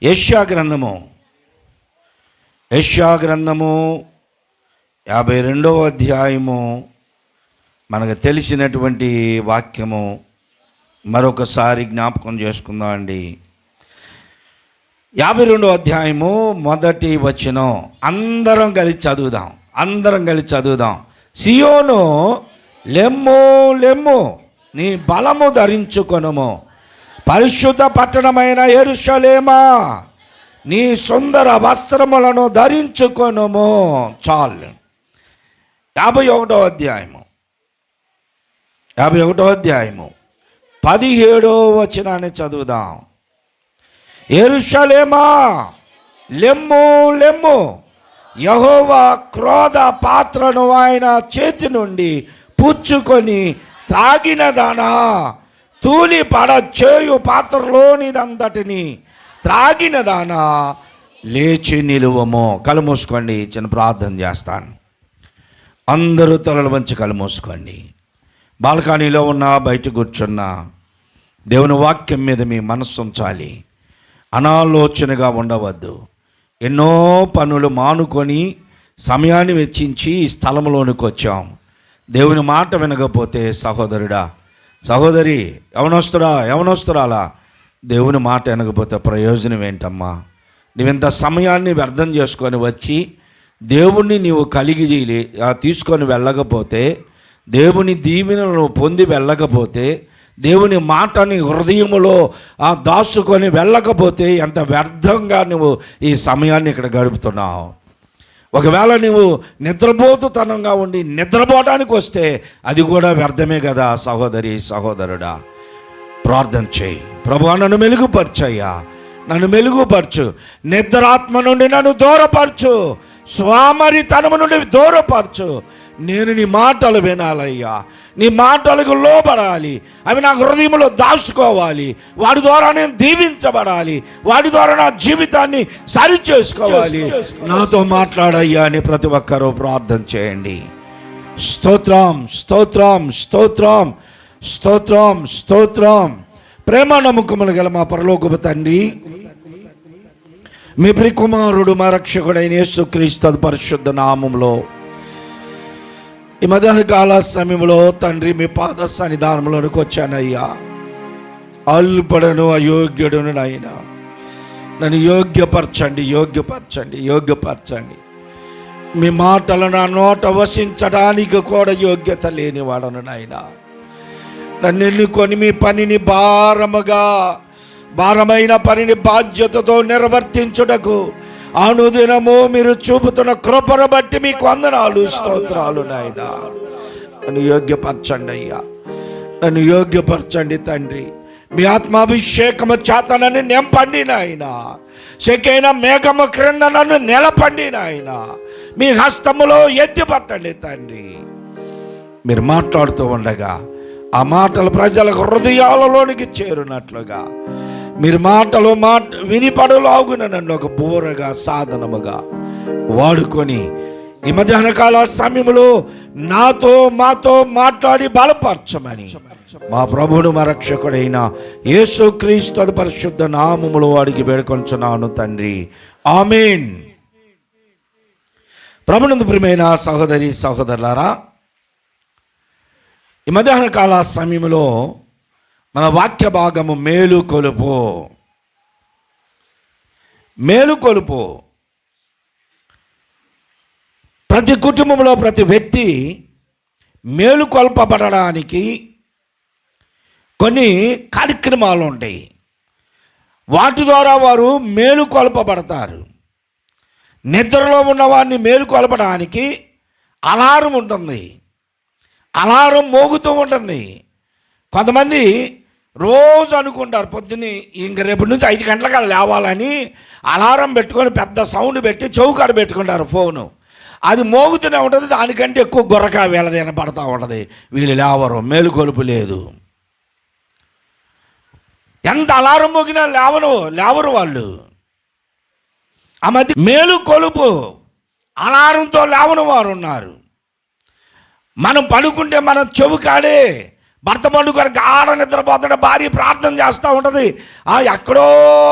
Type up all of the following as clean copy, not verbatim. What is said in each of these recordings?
యెషయా గ్రంథము 52వ అధ్యాయము మనకు తెలిసినటువంటి వాక్యము. మరొకసారి జ్ఞాపకం చేసుకుందాం అండి. 52వ అధ్యాయము మొదటి వచనం అందరం కలిసి చదువుదాం. సియోను లెమ్ము లెమ్ము, నీ బలము ధరించుకొనుము. పరిశుద్ధ పట్టణమైన యెరూషలేమా, నీ సుందర వస్త్రములను ధరించుకొనుము. చాలు. 51వ అధ్యాయము 17వ వచనాన్ని చదువుదాం. యెరూషలేమా లెమ్ము లెమ్ము, యెహోవా క్రోధ పాత్రను ఆయన చేతి నుండి పుచ్చుకొని త్రాగిన దానా, తూలి పడ చేయు పాత్రలోనిదంతటిని త్రాగిన దానా, లేచి నిలువము. కళ్ళు మూసుకోండి, చిన్న ప్రార్థన చేస్తాను. అందరూ తలలు వంచి కళ్ళు మూసుకోండి. బాల్కనీలో ఉన్న బయట కూర్చున్నా దేవుని వాక్యం మీద మీ మనస్సు ఉంచాలి. అనాలోచనగా ఉండవద్దు. ఎన్నో పనులు మానుకొని సమయాన్ని వెచ్చించి ఈ స్థలంలోనికి వచ్చాం. దేవుని మాట వినకపోతే సహోదరుడా, సహోదరి, యవనస్తురాలా, దేవుని మాట వినకపోతే ప్రయోజనం ఏంటమ్మా? నువ్వింత సమయాన్ని వ్యర్థం చేసుకొని వచ్చి దేవుణ్ణి నీవు తీసుకొని వెళ్ళకపోతే, దేవుని దీవెనలను పొంది వెళ్ళకపోతే, దేవుని మాటని హృదయములో దాచుకొని వెళ్ళకపోతే ఎంత వ్యర్థంగా నువ్వు ఈ సమయాన్ని ఇక్కడ గడుపుతున్నావు. ఒకవేళ నువ్వు నిద్రపోతుతనంగా ఉండి నిద్రపోవడానికి వస్తే అది కూడా వ్యర్థమే కదా. సహోదరి, సహోదరుడా, ప్రార్థన చేయి. ప్రభువా, నన్ను మెలుగుపరచు. నిద్రాత్మ నుండి నన్ను దూరపరచు. స్వామరితనము నుండి దూరపరచు. నేను నీ మాటలు వినాలయ్యా, నీ మాటలకు లోబడాలి. అవి నా హృదయంలో దాచుకోవాలి. వాటి ద్వారా నేను దీవించబడాలి. వాటి ద్వారా నా జీవితాన్ని సరిచేసుకోవాలి. నాతో మాట్లాడయ్యా అని ప్రతి ఒక్కరూ ప్రార్థన చేయండి. స్తోత్రం, స్తోత్రం, స్తోత్రం, స్తోత్రం, స్తోత్రం. ప్రేమ నమ్మకములు గల మా పరలోకపు తండ్రి, మీ ప్రియకుమారుడు మా రక్షకుడైన యేసుక్రీస్తు పరిశుద్ధ నామములో ఈ మధ్యాహ్న కాల సమయంలో తండ్రి మీ పాద సన్నిధానంలోనికి వచ్చానయ్యా. అల్పడను, అయోగ్యుడును నాయనా, నన్ను యోగ్యపరచండి. మీ మాటలు నా నోట వసించడానికి కూడా యోగ్యత లేనివాడను నాయనా. నన్ను ఎన్నుకొని మీ పనిని భారమైన పనిని బాధ్యతతో నిర్వర్తించుటకు అనుదినము మీరు చూపుతున్న కృపను బట్టి మీకు వందనాలు, స్తోత్రాలు నాయనా. నన్ను యోగ్యపరచండి అయ్యా, నన్ను యోగ్యపరచండి తండ్రి. మీ ఆత్మాభిషేకము చేత నన్ను నింపండి నాయన. శకైన మేఘము క్రింద నన్ను నిలపండి నాయన. మీ హస్తములో ఎత్తిపట్టండి తండ్రి. మీరు మాట్లాడుతూ ఉండగా ఆ మాటలు ప్రజల హృదయాలలోనికి చేరునట్లుగా మీరు మాటలు వినిపడలాగున నన్ను ఒక బోరగా, సాధనముగా వాడుకొని ఈ మధ్యాహ్న కాల సమయంలో మాతో మాట్లాడి బలపరచమని మా ప్రభువును మా రక్షకుడైన యేసుక్రీస్తు పరిశుద్ధ నామములో వాడికి వేడుకొంచున్నాను తండ్రి. ఆమేన్. ప్రభునందు ప్రియమైన సహోదరి, సహోదరులారా, ఈ మధ్యాహ్న కాల సమయంలో మన వాక్య భాగము మేలుకొలుపు. ప్రతి కుటుంబంలో ప్రతి వ్యక్తి మేలుకొల్పబడడానికి కొన్ని కార్యక్రమాలు ఉంటాయి. వాటి ద్వారా వారు మేలుకొల్పబడతారు. నిద్రలో ఉన్నవాడిని మేలుకొల్పడానికి అలారం ఉంటుంది, అలారం మోగుతూ ఉంటుంది. కొంతమంది రోజు అనుకుంటారు పొద్దున్నే ఇంక రేపటి నుంచి 5 గంటలకు లేవాలని అలారం పెట్టుకొని పెద్ద సౌండ్ పెట్టి చౌకాడ పెట్టుకుంటారు ఫోను. అది మోగుతూనే ఉంటుంది. దానికంటే ఎక్కువ గొర్రక వీళ్ళది వినపడతా ఉంటుంది. వీళ్ళు లేవరు, మేలుకొలుపు లేదు. ఎంత అలారం మోగినా లేవరు వాళ్ళు. ఆ మధ్య మేలుకొలుపు అలారంతో లేవని వారు ఉన్నారు. మనం పడుకుంటే మన చెవు కాడే భర్త పండుగ గాఢ నిద్రపోతుంటే భార్య ప్రార్థన చేస్తూ ఉంటుంది. ఎక్కడో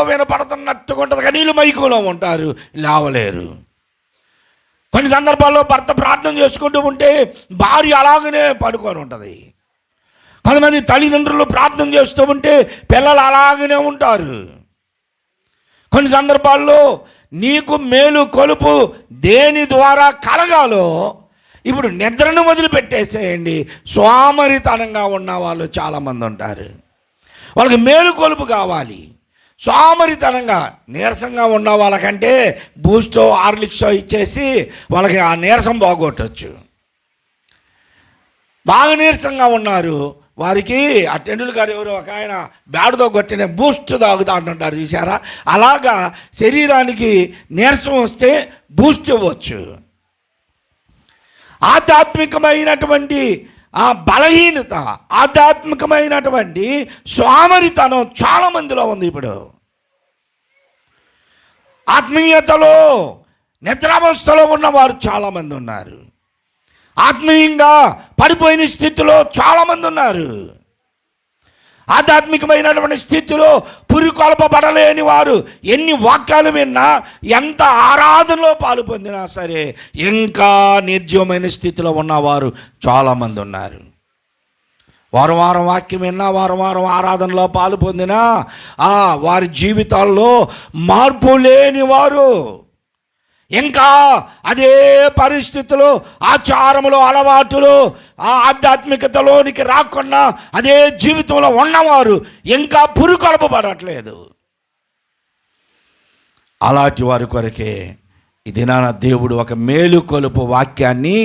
వినపడుతున్నట్టుగా ఉంటుంది, కానీ వీళ్ళు మైకులో ఉంటారు, లేవలేరు. కొన్ని సందర్భాల్లో భర్త ప్రార్థన చేసుకుంటూ ఉంటే భార్య అలాగనే పడుకొని ఉంటుంది. కొంతమంది తల్లిదండ్రులు ప్రార్థన చేస్తూ ఉంటే పిల్లలు అలాగనే ఉంటారు. కొన్ని సందర్భాల్లో నీకు మేలు కొలుపు దేని ద్వారా కలగాలో ఇప్పుడు నిద్రను వదిలిపెట్టేసేయండి. సోమరితనంగా ఉన్న వాళ్ళు చాలామంది ఉంటారు. వాళ్ళకి మేలు కొలుపు కావాలి. సోమరితనంగా నీరసంగా ఉన్న వాళ్ళకంటే బూస్టో హార్లిక్సో ఇచ్చేసి వాళ్ళకి ఆ నీరసం బాగొట్టచ్చు. బాగా నీరసంగా ఉన్నారు, వారికి ఆ టెండూల్కర్ ఎవరో ఒక ఆయన బ్యాడ్తో కొట్టిన బూస్ట్ తాగుతా అంటుంటారు చూసారా, అలాగా శరీరానికి నీరసం వస్తే బూస్ట్ ఇవ్వచ్చు. ఆధ్యాత్మికమైనటువంటి ఆ బలహీనత, ఆధ్యాత్మికమైనటువంటి సోమరితనం చాలా మందిలో ఉంది. ఇప్పుడు ఆత్మీయతలో నిద్రావస్థలో ఉన్నవారు చాలామంది ఉన్నారు. ఆత్మీయంగా పడిపోయిన స్థితిలో చాలామంది ఉన్నారు. ఆధ్యాత్మికమైనటువంటి స్థితిలో పురికొల్పబడలేని వారు ఎన్ని వాక్యాలు విన్నా, ఎంత ఆరాధనలో పాలు పొందినా సరే ఇంకా నిర్జీవమైన స్థితిలో ఉన్నవారు చాలామంది ఉన్నారు. వారం వారం వాక్యం విన్నా, వారం వారం ఆరాధనలో పాలు పొందినా వారి జీవితాల్లో మార్పు లేని వారు ఇంకా అదే పరిస్థితులు, ఆచారములు, అలవాటులు, ఆధ్యాత్మికతలోనికి రాకుండా అదే జీవితంలో ఉన్నవారు ఇంకా పురికొల్పబడట్లేదు. అలాంటి వారి కొరకే ఈ దినాన దేవుడు ఒక మేలు కొలుపు వాక్యాన్ని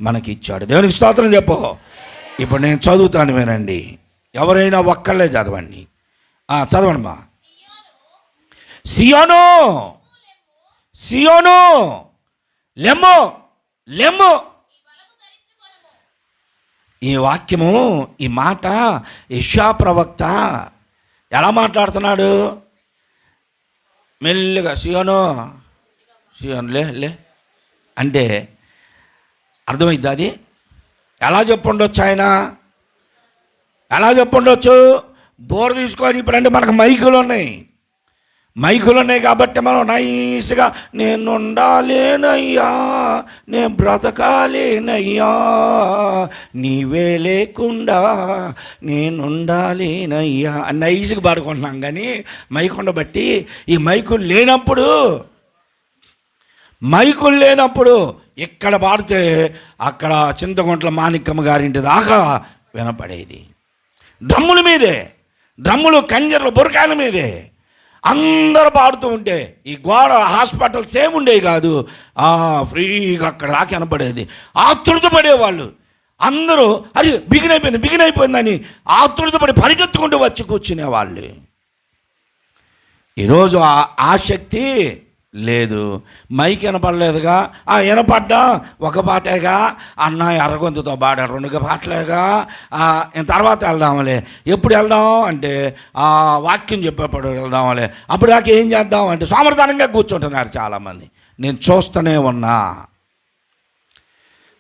మనకి ఇచ్చాడు. దేవునికి స్తోత్రం చెప్పు. ఇప్పుడు నేను చదువుతాను, వినండి. ఎవరైనా ఒక్కళ్ళే చదవండి. చదవండి మా. సియోను, సియోను లెమ్ము, లెమ్ము. ఈ వాక్యము, ఈ మాట యెషయా ప్రవక్త ఎలా మాట్లాడుతున్నాడు? మెల్లిగా సియోను, సియోను లే లే అంటే అర్థమైద్ది. అది ఎలా చెప్పుండొచ్చు? ఆయన ఎలా చెప్పుండొచ్చు? బోర్ తీసుకొని, ఇప్పుడంటే మనకు మైకులు ఉన్నాయి కాబట్టి మనం నైస్గా నేను ఉండాలేనయ్యా, నేను బ్రతకాలేనయ్యా, నీవే లేకుండా నేను ఉండాలేనయ్యా నైస్గా పాడుకుంటున్నాం. కానీ మైకు ఉండబట్టి, ఈ మైకులు లేనప్పుడు ఇక్కడ పాడితే అక్కడ చింతగుంట్ల మాణిక్యమ్మ గారింటి దాకా వినపడేది. డ్రమ్ములు కంజర్లు బురకాయల మీదే అందరూ పాడుతూ ఉంటే ఈ గోడ హాస్పిటల్స్ ఏముండేవి కాదు, ఫ్రీగా అక్కడ దాకా వినపడేది. ఆతృత పడేవాళ్ళు అందరూ, అది బిగినైపోయిందని ఆతృతపడి పరిగెత్తుకుంటూ వచ్చి కూర్చునేవాళ్ళు. ఈరోజు ఆ శక్తి లేదు. మైక్ వినపడలేదుగా, వినపడ్డా ఒక పాటేగా, అన్న ఎర్రగొంతుతో పాడారు 2 పాటలేగా, తర్వాత వెళ్దాంలే. ఎప్పుడు వెళ్దాం అంటే వాక్యం చెప్పేప్పుడు వెళ్దాంలే, అప్పుడు దాకా ఏం చేద్దాం అంటే సోమరితనంగా కూర్చుంటున్నారు చాలామంది. నేను చూస్తూనే ఉన్నా.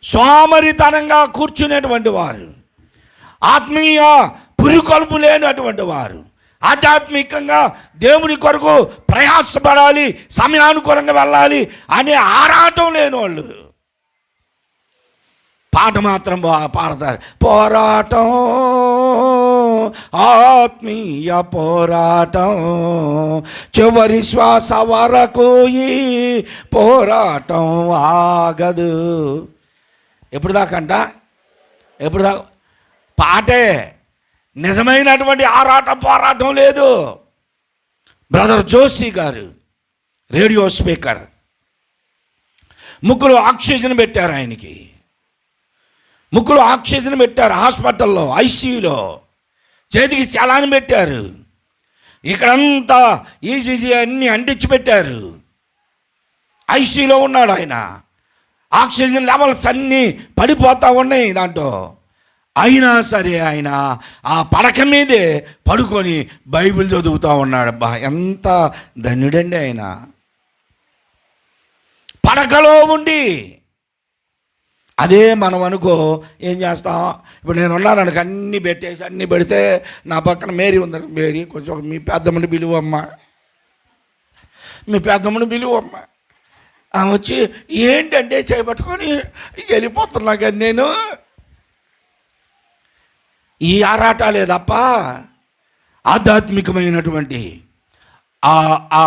సోమరితనంగా కూర్చునేటువంటి వారు, ఆత్మీయ పురికొల్పు లేనటువంటి వారు, ఆధ్యాత్మికంగా దేవుని కొరకు ప్రయాసపడాలి, సమయానుకూలంగా వెళ్ళాలి అనే ఆరాటం లేని వాళ్ళు పాట మాత్రం పాడతారు. పోరాటం, ఆత్మీయ పోరాటం, చివరి శ్వాస వరకు ఈ పోరాటం ఆగదు. ఎప్పుడు దాకంట? ఎప్పుడు దాకా? పాటే, నిజమైనటువంటి పోరాటం లేదు. బ్రదర్ జోషి గారు రేడియో స్పీకర్, ముక్కులో ఆక్సిజన్ పెట్టారు ఆయనకి, ముక్కులో ఆక్సిజన్ పెట్టారు హాస్పిటల్లో, ఐసీయూలో, చేతికి చలాని పెట్టారు, ఇక్కడంతా ఈసీజీ అన్నీ అంటించి పెట్టారు. ఐసీయూలో ఉన్నాడు ఆయన. ఆక్సిజన్ లెవెల్స్ అన్నీ పడిపోతూ ఉన్నాయి దాంట్లో. అయినా సరే ఆయన ఆ పడక మీదే పడుకొని బైబిల్ చదువుతూ ఉన్నాడు. అబ్బా, ఎంత ధన్యుడండి ఆయన. పడకలో ఉండి అదే మనం అనుకో ఏం చేస్తాం, ఇప్పుడు నేను ఉన్నాను అన్నీ పెట్టేసి అన్నీ పెడితే నా పక్కన మేరీ ఉందండి, మేరీ కొంచెం మీ పెద్దమ్మని పిలువమ్మా, మీ పెద్దమ్మని పిలువమ్మా వచ్చి ఏంటంటే చేపట్టుకొని వెళ్ళిపోతున్నా. కానీ నేను ఈ ఆరాటాలే తప్ప ఆధ్యాత్మికమైనటువంటి ఆ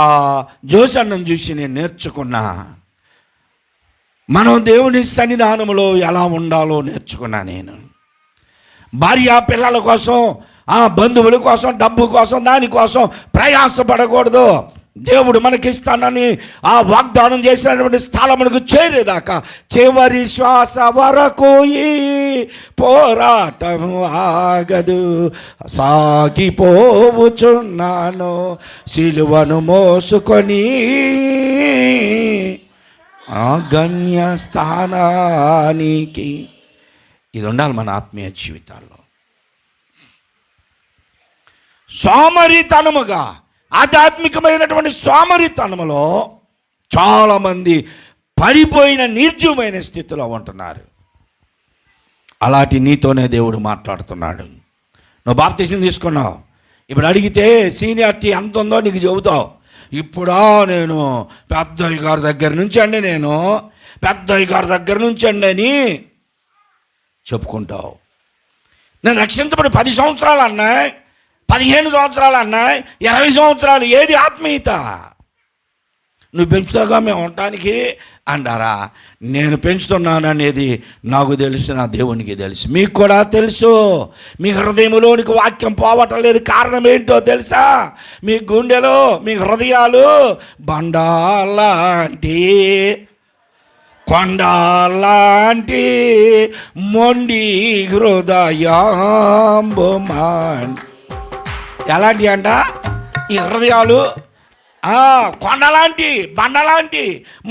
జోసన్నం చూసి నేను నేర్చుకున్నా. మనం దేవుని సన్నిధానంలో ఎలా ఉండాలో నేర్చుకున్నా. నేను భార్య పిల్లల కోసం, బంధువుల కోసం, డబ్బు కోసం, దానికోసం ప్రయాసపడకూడదు. దేవుడు మనకిస్తానని ఆ వాగ్దానం చేసినటువంటి స్థలమునకు చేరేదాకా చివరి శ్వాస వరకు ఈ పోరాటము ఆగదు. సాగిపోవుచున్నాను సిలువను మోసుకొని ఆ గమ్య స్థానానికి. ఇది ఉండాలి మన ఆత్మీయ జీవితాల్లో. సోమరితనముగా, ఆధ్యాత్మికమైనటువంటి సోమరితనములో చాలామంది పడిపోయిన నిర్జీవమైన స్థితిలో ఉంటున్నారు. అలాంటి నీతోనే దేవుడు మాట్లాడుతున్నాడు. నువ్వు బాప్తిసం తీసుకున్నావు, ఇప్పుడు అడిగితే సీనియారిటీ ఎంత ఉందో నీకు చెబుతావు. ఇప్పుడా నేను పెద్దయ్య గారి దగ్గర నుంచి అండి, నేను పెద్దయ్య గారి దగ్గర నుంచి అండి అని చెప్పుకుంటావు. నేను రక్షించబడి 10 సంవత్సరాలు అన్నాయి, 15 సంవత్సరాలు అన్నాయి, 20 సంవత్సరాలు. ఏది ఆత్మీయత? నువ్వు పెంచుతాగా మేము ఉండటానికి అంటారా? నేను పెంచుతున్నాను అనేది నాకు తెలుసు, నా దేవునికి తెలుసు, మీకు కూడా తెలుసు. మీ హృదయంలోనికి వాక్యం పోవటం లేదు. కారణం ఏంటో తెలుసా? మీ గుండెలో, మీ హృదయాలు బండాలాంటి, కొండాలాంటి మొండి హృదయాంబుమాన్. ఎలాంటి అంట ఈ హృదయాలు? కొండలాంటి, బండలాంటి,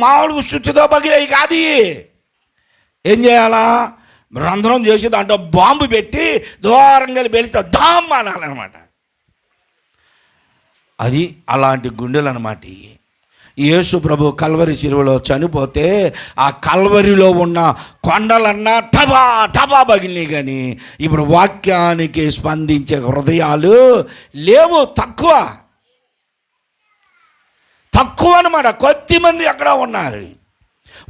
మామూలుగా శుద్ధితో పగిలేవి కాదు. ఏం చేయాలా? రంధ్రం చేసి దాంట్లో బాంబు పెట్టి దూరంగా పెలిస్తే డామ్ అనాలన్నమాట. అది అలాంటి గుండెలు అన్నమాట. యేసు ప్రభు కల్వరి శిలువలో చనిపోతే ఆ కల్వరిలో ఉన్న కొండలన్నా టబా టబా పగిలినాయి. కానీ ఇప్పుడు వాక్యానికి స్పందించే హృదయాలు లేవు, తక్కువ అన్నమాట. కొద్దిమంది అక్కడ ఉన్నారు.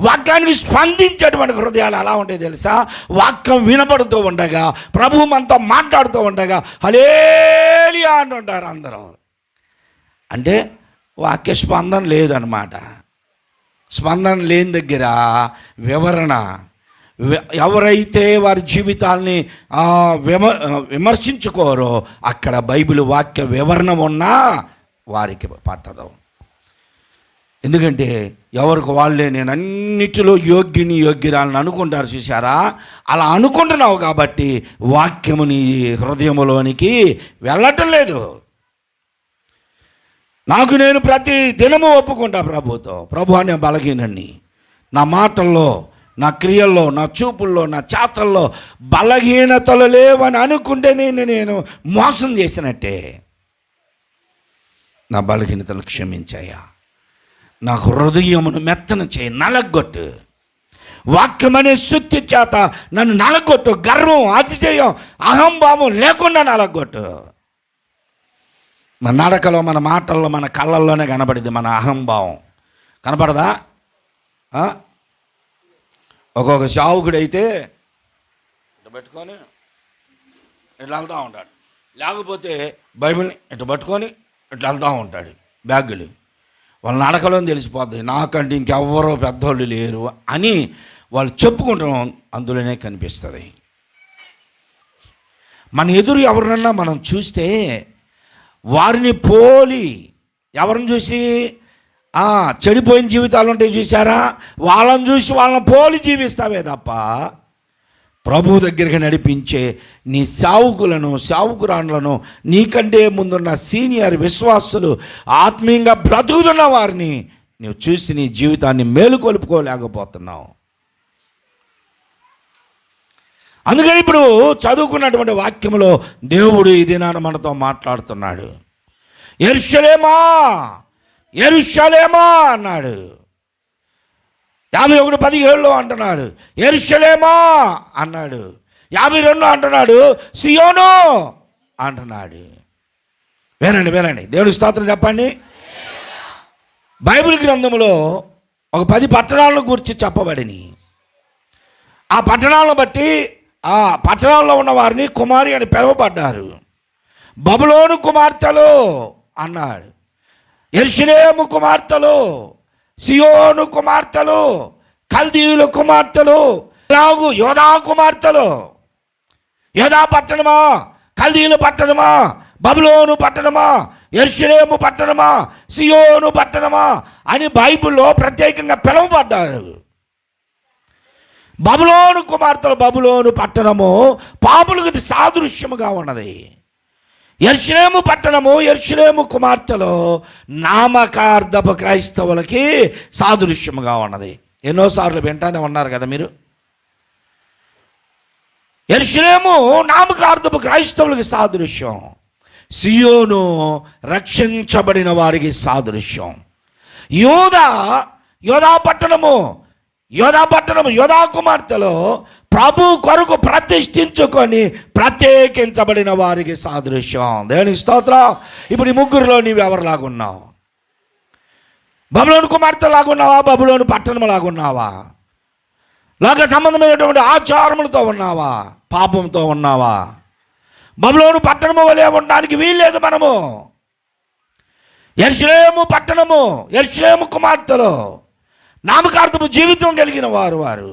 వాక్యానికి స్పందించేటువంటి హృదయాలు ఎలా ఉంటాయి తెలుసా? వాక్యం వినపడుతూ ఉండగా, ప్రభువు మనతో మాట్లాడుతూ ఉండగా హల్లెలూయా అంటుంటారు అందరూ. అంటే వాక్య స్పందన లేదన్నమాట. స్పందన లేని దగ్గర వివరణ. ఎవరైతే వారి జీవితాల్ని విమర్శించుకోరో అక్కడ బైబిల్ వాక్య వివరణ ఉన్నా వారికి పట్టదు. ఎందుకంటే ఎవరికి వాళ్ళే నేను అన్నిటిలో యోగ్యురాలను అనుకుంటారు. చూసారా? అలా అనుకుంటున్నావు కాబట్టి వాక్యము నీ హృదయములోనికి వెళ్ళటం లేదు. నాకు నేను ప్రతి దినము ఒప్పుకుంటా ప్రభుతో, ప్రభు అనే బలహీనని, నా మాటల్లో, నా క్రియల్లో, నా చూపుల్లో, నా చేతల్లో బలహీనతలు లేవని అనుకుంటే నేను మోసం చేసినట్టే. నా బలహీనతలు క్షమించాయా, నా హృదయమును మెత్తన చేయి, నలగొట్టు. వాక్యం అనే శుద్ధి చేత నన్ను నలగొట్టు. గర్వం, అతిశయం, అహంభావం లేకుండా నలగొట్టు. మన నడకలో, మన మాటల్లో, మన కళ్ళల్లోనే కనబడింది మన అహంభావం. కనపడదా? ఒక్కొక్క సావుకుడైతే ఇట్లా పెట్టుకొని ఇట్లా వెళ్తూ ఉంటాడు, లేకపోతే బైబిల్ని ఇట్లా పట్టుకొని ఇట్లా వెళ్తూ ఉంటాడు. బ్యాగులు వాళ్ళ నడకలో తెలిసిపోద్ది, నాకంటే ఇంకెవ్వరో పెద్దోళ్ళు లేరు అని వాళ్ళు చెప్పుకుంటాం. అందులోనే కనిపిస్తుంది. మన ఎదురు ఎవరినన్నా మనం చూస్తే వారిని పోలి, ఎవరిని చూసి చెడిపోయిన జీవితాలు ఉంటాయి చూసారా, వాళ్ళని చూసి వాళ్ళని పోలి జీవిస్తావే తప్ప ప్రభు దగ్గరికి నడిపించే నీ సేవకులను, సేవకురాండ్లను, నీకంటే ముందున్న సీనియర్ విశ్వాసులు, ఆత్మీయంగా బ్రతుకుతున్న వారిని నువ్వు చూసి నీ జీవితాన్ని మేలుకొలుపుకోలేకపోతున్నావు. అందుకని ఇప్పుడు చదువుకున్నటువంటి వాక్యంలో దేవుడు ఈ దినాన మనతో మాట్లాడుతున్నాడు. యెరూషలేమా, యెరూషలేమా అన్నాడు. 51:17 అంటున్నాడు యెరూషలేమా అన్నాడు. 52 అంటున్నాడు సియోను అంటున్నాడు. వినండి దేవుని స్తోత్రం చెప్పండి. బైబిల్ గ్రంథంలో ఒక 10 పట్టణాలను గురించి చెప్పబడిని. ఆ పట్టణాలను బట్టి ఆ పట్టణాల్లో ఉన్న వారిని కుమారి అని పిలువబడ్డారు. బబులోను కుమార్తెలు అన్నాడు, యెరూషలేము కుమార్తెలు, సియోను కుమార్తెలు, కల్దీయుల కుమార్తెలు, యోధా కుమార్తెలు. యోధా పట్టణమా, కల్దీయుల పట్టణమా, బబులోను పట్టణమా, యెరూషలేము పట్టణమా, సియోను పట్టణమా అని బైబిల్లో ప్రత్యేకంగా పిలువబడ్డారు. బబులోను కుమార్తెలు, బబులోను పట్టణము పాపులకు సాదృశ్యముగా ఉన్నది. యెరూషలేము పట్టణము, యెరూషలేము కుమార్తెలు నామకార్థపు క్రైస్తవులకి సాదృశ్యముగా ఉన్నది. ఎన్నోసార్లు వింటానే ఉన్నారు కదా మీరు. యెరూషలేము నామకార్థపు క్రైస్తవులకి సాదృశ్యం, సియోను రక్షించబడిన వారికి సాదృశ్యం. యోధా పట్టణము, యోధా కుమార్తెలో ప్రభు కొరకు ప్రతిష్ఠించుకొని ప్రత్యేకించబడిన వారికి సాదృశ్యం. దేవునికి స్తోత్రం. ఇప్పుడు ఈ ముగ్గురులో నీవు ఎవరిలాగున్నావు? బబులోను కుమార్తె లాగున్నావా? బబులోను పట్టణం లాగున్నావా? లోక సంబంధమైనటువంటి ఆచారములతో ఉన్నావా? పాపంతో ఉన్నావా? బబులోను పట్టణము వలె ఉండడానికి వీల్లేదు మనము. యెరూషలేము పట్టణము, యెరూషలేము కుమార్తెలు నామకార్థపు జీవితం కలిగిన వారు,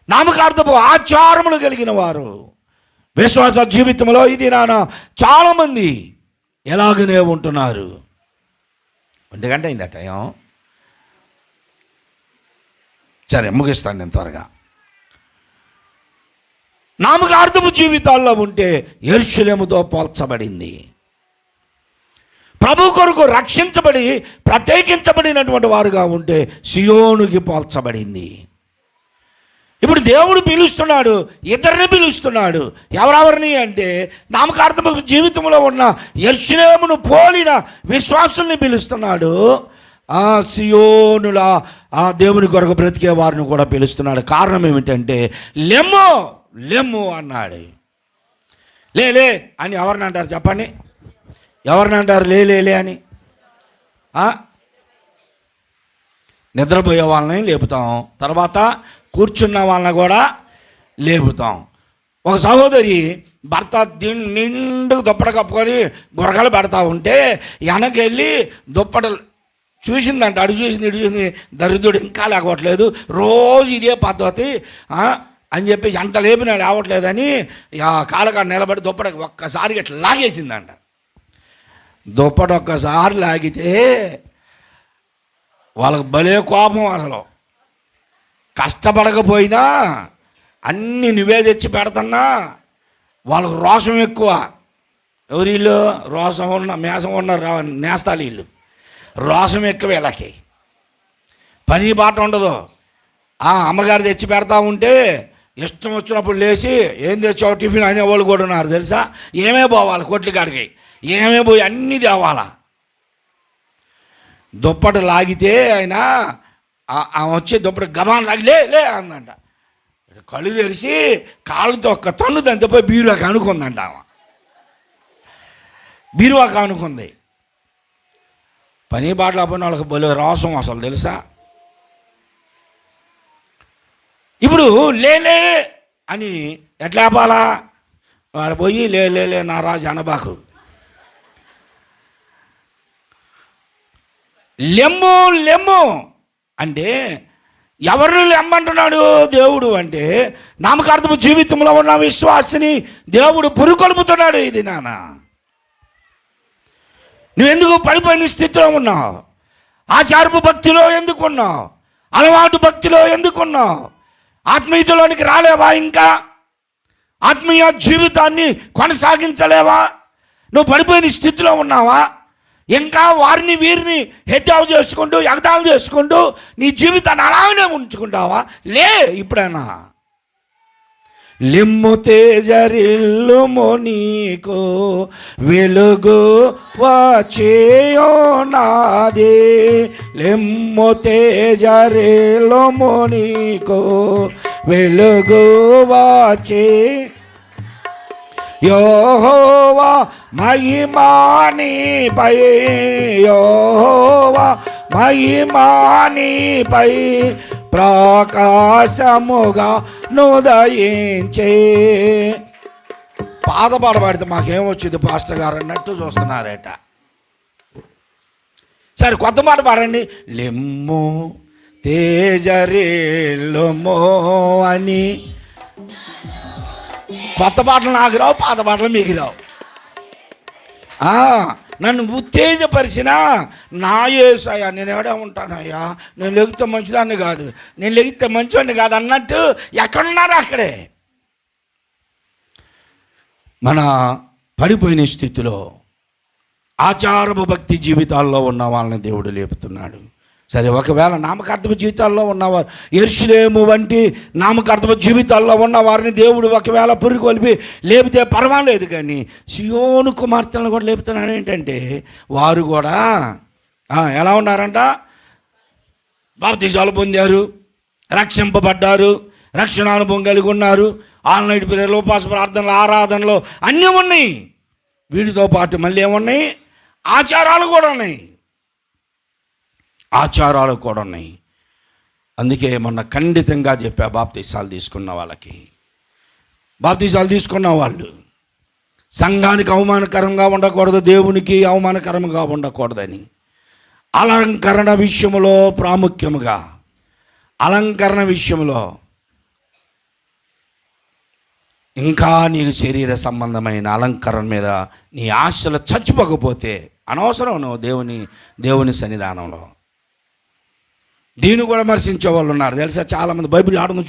నామకార్థపు ఆచారములు కలిగిన వారు. విశ్వాస జీవితంలో ఇది నాన్న చాలామంది ఎలాగనే ఉంటున్నారు. 1 గంట అయింది టైం. సరే ముగిస్తాను నేను త్వరగా. నామకార్థపు జీవితాల్లో ఉంటే యెరూషలేముతో పోల్చబడింది. ప్రభు కొరకు రక్షించబడి ప్రత్యేకించబడినటువంటి వారుగా ఉంటే సియోనుకి పోల్చబడింది. ఇప్పుడు దేవుడు పిలుస్తున్నాడు, ఇద్దరిని పిలుస్తున్నాడు. ఎవరెవరిని అంటే నామకార్థపు జీవితంలో ఉన్న యెరూషలేమును పోలిన విశ్వాసుల్ని పిలుస్తున్నాడు. ఆ సియోనుల ఆ దేవుని కొరకు బ్రతికే వారిని కూడా పిలుస్తున్నాడు. కారణం ఏమిటంటే లెమ్ము అన్నాడు. లే అని ఎవరిని అంటారు చెప్పండి? ఎవరిని అంటారు లే అని? నిద్రపోయే వాళ్ళని లేపుతాం, తర్వాత కూర్చున్న వాళ్ళని కూడా లేపుతాం. ఒక సహోదరి భర్త నిండు దుప్పట కప్పుకొని గురకలు పెడతా ఉంటే వెనకెళ్ళి దుప్పటలు చూసిందంట. అడు చూసింది, ఇటు చూసింది, దరిద్రుడు ఇంకా లేకపోవట్లేదు, రోజు ఇదే పద్ధతి అని చెప్పేసి అంత లేపినా లేవట్లేదని కాలకాడ నిలబడి దుప్పట ఒక్కసారి ఇట్లా లాగేసిందంట. దుప్పట ఒక్కసారి లాగితే వాళ్ళకి భలే కోపం. అసలు కష్టపడకపోయినా అన్నీ నువ్వే తెచ్చి పెడుతున్నా వాళ్ళకు రోషం ఎక్కువ. ఎవరు వీళ్ళు? రోషం ఉన్న మేషం ఉన్న నేస్తాలు వీళ్ళు. రోషం ఎక్కువ వీళ్ళకి, పని బాట ఉండదు. అమ్మగారు తెచ్చి పెడతా ఉంటే ఇష్టం వచ్చినప్పుడు లేచి ఏం తెచ్చావు టిఫిన్ అనేవాళ్ళు కూడా ఉన్నారు తెలుసా. ఏమే పోవాలి కొట్ల కాడికి, ఏమే పోయి అన్నీ తేవాలా. దుప్పట లాగితే ఆయన వచ్చే దుప్పట గబాన్ లాగి లే అందంట. కళ్ళు తెరిచి కాళ్ళతో ఒక్క తన్ను దంతపోయి బీరువాకి అనుకుందంట. బీరువాకి అనుకుంది. పని బాటలు పోయిన వాళ్ళకి బలి రోసం అసలు తెలుసా. ఇప్పుడు లే అని ఎట్లా ఆపాలా? వాడు పోయి లే నా రాజు అనబాకు. లెమ్ము అంటే ఎవరిని లెమ్మంటున్నాడు దేవుడు అంటే నామకార్థపు జీవితంలో ఉన్న విశ్వాసిని దేవుడు పురుకొల్పుతున్నాడు. ఇది నాన్న నువ్వెందుకు పడిపోయిన స్థితిలో ఉన్నావు? ఆచారపు భక్తిలో ఎందుకున్నావు? అలవాటు భక్తిలో ఎందుకున్నావు? ఆత్మీయతలోనికి రాలేవా? ఇంకా ఆత్మీయ జీవితాన్ని కొనసాగించలేవా? నువ్వు పడిపోయిన స్థితిలో ఉన్నావా? ఇంకా వారిని వీరిని హెచ్చావు చేసుకుంటూ ఎగతాళం చేసుకుంటూ నీ జీవితాన్ని అలాగనే ఉంచుకుంటావా? ఇప్పుడైనా లిమ్ము తేజరిల్లుము నీకు వెలుగు వచ్చేయున్నది. లిమ్ము తేజరిల్లుము నీకు వెలుగు వచ్చే యెహోవా మహిమా నీపై, యెహోవా మహిమా నీపై ప్రకాశముగా నుదయించే. పాత పాట పాడితే మాకేమొచ్చింది పాస్టర్ గారు అన్నట్టు చూస్తున్నారట. సరే కొత్త మాట పాడండి. లెమ్ము తేజరిల్లుము అని. కొత్త పాటలు నాకు రావు, పాత పాటలు మీకు రావు. నన్ను ఉత్తేజపరిచిన నా యేసయ్యా, నేను ఎవడే ఉంటానయ్యా, నేను లెగితే మంచిదాన్ని కాదు, నేను లెగితే మంచివాడిని కాదు అన్నట్టు ఎక్కడున్నారు అక్కడే. మన పడిపోయిన స్థితిలో ఆచారపు భక్తి జీవితాల్లో ఉన్న వాళ్ళని దేవుడు లేపుతున్నాడు. సరే, ఒకవేళ నామకార్థపు జీవితాల్లో ఉన్నవారు, యెరూషలేము వంటి నామకార్థపు జీవితాల్లో ఉన్న వారిని దేవుడు ఒకవేళ పురికొల్పి లేపితే పర్వాలేదు, కానీ సియోను కుమార్తెలను కూడా లేపుతున్నాడు. ఏంటంటే వారు కూడా ఎలా ఉన్నారంట? బాప్తిసాలు పొందారు, రక్షింపబడ్డారు, రక్షణ అనుభవం కలిగి ఉన్నారు, ఆల్నైట్ పిల్లలు, ఉపవాస ప్రార్థనలు, ఆరాధనలు అన్నీ ఉన్నాయి. వీటితో పాటు మళ్ళీ ఏమున్నాయి? ఆచారాలు కూడా ఉన్నాయి. ఆచారాలు కూడా ఉన్నాయి. అందుకే మొన్న ఖండితంగా చెప్పా, బాప్తిసాలు తీసుకున్న వాళ్ళకి, బాప్తిసాలు తీసుకున్న వాళ్ళు సంఘానికి అవమానకరంగా ఉండకూడదు, దేవునికి అవమానకరంగా ఉండకూడదని అలంకరణ విషయంలో ప్రాముఖ్యముగా, అలంకరణ విషయంలో ఇంకా నీకు శరీర సంబంధమైన అలంకరణ మీద నీ ఆశలు చచ్చిపోకపోతే అనవసరం నువ్వు దేవుని సన్నిధానంలో. దీన్ని కూడా విమర్శించే వాళ్ళు ఉన్నారు తెలుసా. చాలామంది బైబిల్ ఆడుంది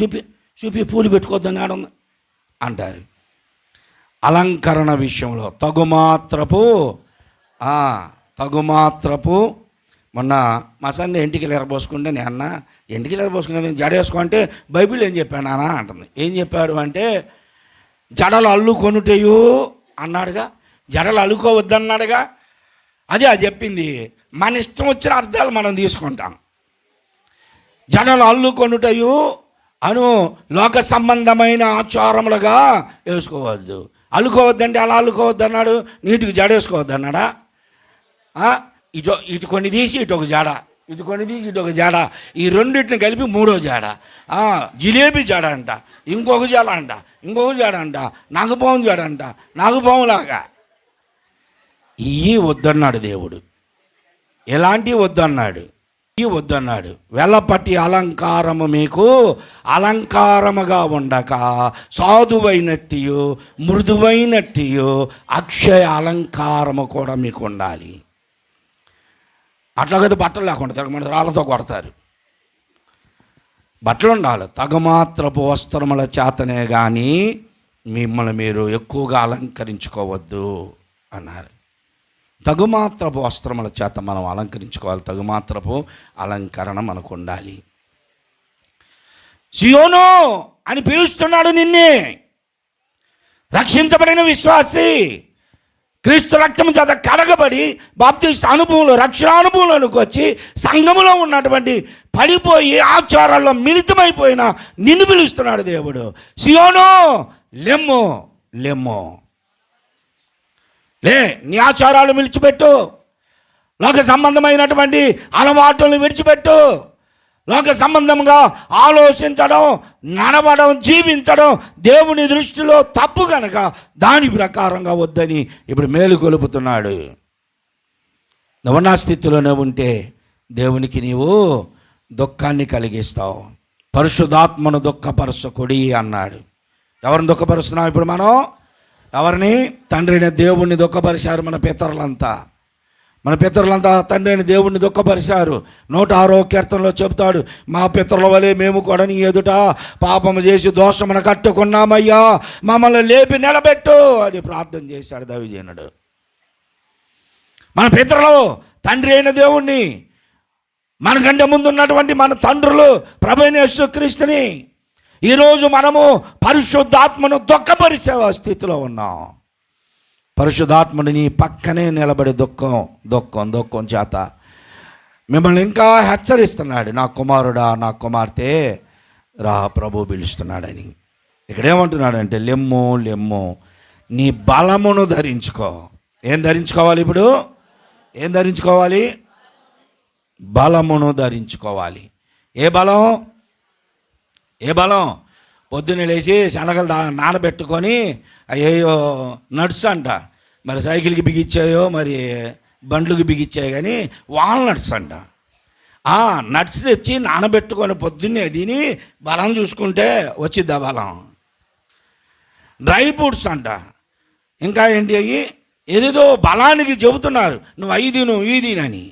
చూపి పూలు పెట్టుకోవద్దని ఆడుంది అంటారు. అలంకరణ విషయంలో తగుమాత్రపు మొన్న మా సందే ఎంటికలు ఎరబోసుకుంటే నేను అన్న ఎంటికలు ఎరబోసుకునే జడేసుకో అంటే బైబిల్ ఏం చెప్పాను అన్న అంటుంది. ఏం చెప్పాడు అంటే జడలు అల్లుకొనుటయు అన్నాడుగా, జడలు అల్లుకోవద్దన్నాడుగా. అది చెప్పింది. మన ఇష్టం వచ్చిన అర్థాలు మనం తీసుకుంటాం. జడలు అల్లుకొనుటయు అను లోక సంబంధమైన ఆచారములుగా వేసుకోవద్దు. అల్లుకోవద్దంటే అలా అల్లుకోవద్దు అన్నాడు. నీటికి జడ వేసుకోవద్దు అన్నాడా? ఇటు కొన్ని తీసి ఇటు ఒక జాడ, ఇటు కొన్ని తీసి ఇటు ఒక జాడ, ఈ రెండింటిని కలిపి మూడో జాడ. జిలేబీ జాడ అంట, ఇంకొక జాడ అంట, ఇంకొక జాడ అంట, నాగపాము జాడ అంట, నాగపాములాగా. ఇవి వద్దన్నాడు దేవుడు. ఎలాంటివి వద్దన్నాడు? వెలపటి అలంకారము మీకు అలంకారముగా ఉండక సాధువైనట్టు మృదువైనట్టు అక్షయ అలంకారము కూడా మీకు ఉండాలి. అట్లాగైతే బట్టలు లేకుండా తెగమంది రాళ్ళతో కొడతారు. బట్టలు ఉండాలి. తగమాత్రపు వస్త్రముల చేతనే కానీ మిమ్మల్ని మీరు ఎక్కువగా అలంకరించుకోవద్దు అన్నారు. తగుమాత్రపు వస్త్రముల చేత మనం అలంకరించుకోవాలి. తగుమాత్రపు అలంకరణ మనకు ఉండాలి. సియోను అని పిలుస్తున్నాడు నిన్నే. రక్షించబడిన విశ్వాసి, క్రీస్తు రక్తము చేత కడగబడి బాప్తిస్మ అనుభవంలో, రక్షణ అనుభవంలోనికి వచ్చి సంఘములో ఉన్నటువంటి పడిపోయి ఆచారాల్లో మిళితమైపోయిన నిన్ను పిలుస్తున్నాడు దేవుడు. సియోను లెమ్ము, లే, నీ ఆచారాలు విడిచిపెట్టు, లోక సంబంధమైనటువంటి అలవాటులను విడిచిపెట్టు, లోక సంబంధంగా ఆలోచించడం, నడవడం, జీవించడం దేవుని దృష్టిలో తప్పు కనుక దాని ప్రకారంగా వద్దని ఇప్పుడు మేలు కొలుపుతున్నాడు. నువ్వు నా స్థితిలోనే ఉంటే దేవునికి నీవు దుఃఖాన్ని కలిగిస్తావు. పరిశుద్ధాత్మను దుఃఖపరచకుడి అన్నాడు. ఎవరిని దుఃఖపరుస్తున్నావు ఇప్పుడు మనం? ఎవరిని? తండ్రి అయిన దేవుణ్ణి దుఃఖపరిచారు మన పితరులంతా. తండ్రి అయిన దేవుణ్ణి దుఃఖపరిచారు. 106వ కీర్తనలో చెబుతాడు, మా పితరుల వలె మేము కూడా నీ ఎదుట పాపము చేసి దోషమును కట్టుకున్నామయ్యా, మమ్మల్ని లేపి నిలబెట్టు అని ప్రార్థన చేశాడు దైవజనుడు. మన పితరులు తండ్రి అయిన దేవుణ్ణి, మనకంటే ముందు ఉన్నటువంటి మన తండ్రులు ప్రభువైన యేసుక్రీస్తుని ఈరోజు మనము పరిశుద్ధాత్మను దుఃఖపరిచే స్థితిలో ఉన్నాం. పరిశుద్ధాత్మని నీ పక్కనే నిలబడి దుఃఖం చేత మిమ్మల్ని ఇంకా హెచ్చరిస్తున్నాడు. నా కుమారుడా, నా కుమార్తె రా, ప్రభు పిలుస్తున్నాడని. ఇక్కడ ఏమంటున్నాడంటే, లెమ్ము నీ బలమును ధరించుకో. ఏం ధరించుకోవాలి? ఇప్పుడు ఏం ధరించుకోవాలి? బలమును ధరించుకోవాలి. ఏ బలం? పొద్దున్నే లేచి శనగలు నానబెట్టుకొని అయ్యో నట్స్ అంట, మరి సైకిల్కి బిగిచ్చాయో మరి బండ్లకి బిగిచ్చాయో కానీ వాల్నట్స్ అంట. నట్స్ తెచ్చి నానబెట్టుకొని పొద్దున్నే తిని బలం చూసుకుంటే వచ్చిద్దా బలం? డ్రై ఫ్రూట్స్ అంట, ఇంకా ఏంటి అయ్యి ఏదేదో బలానికి చెబుతున్నారు. నువ్వు ఈ తినని.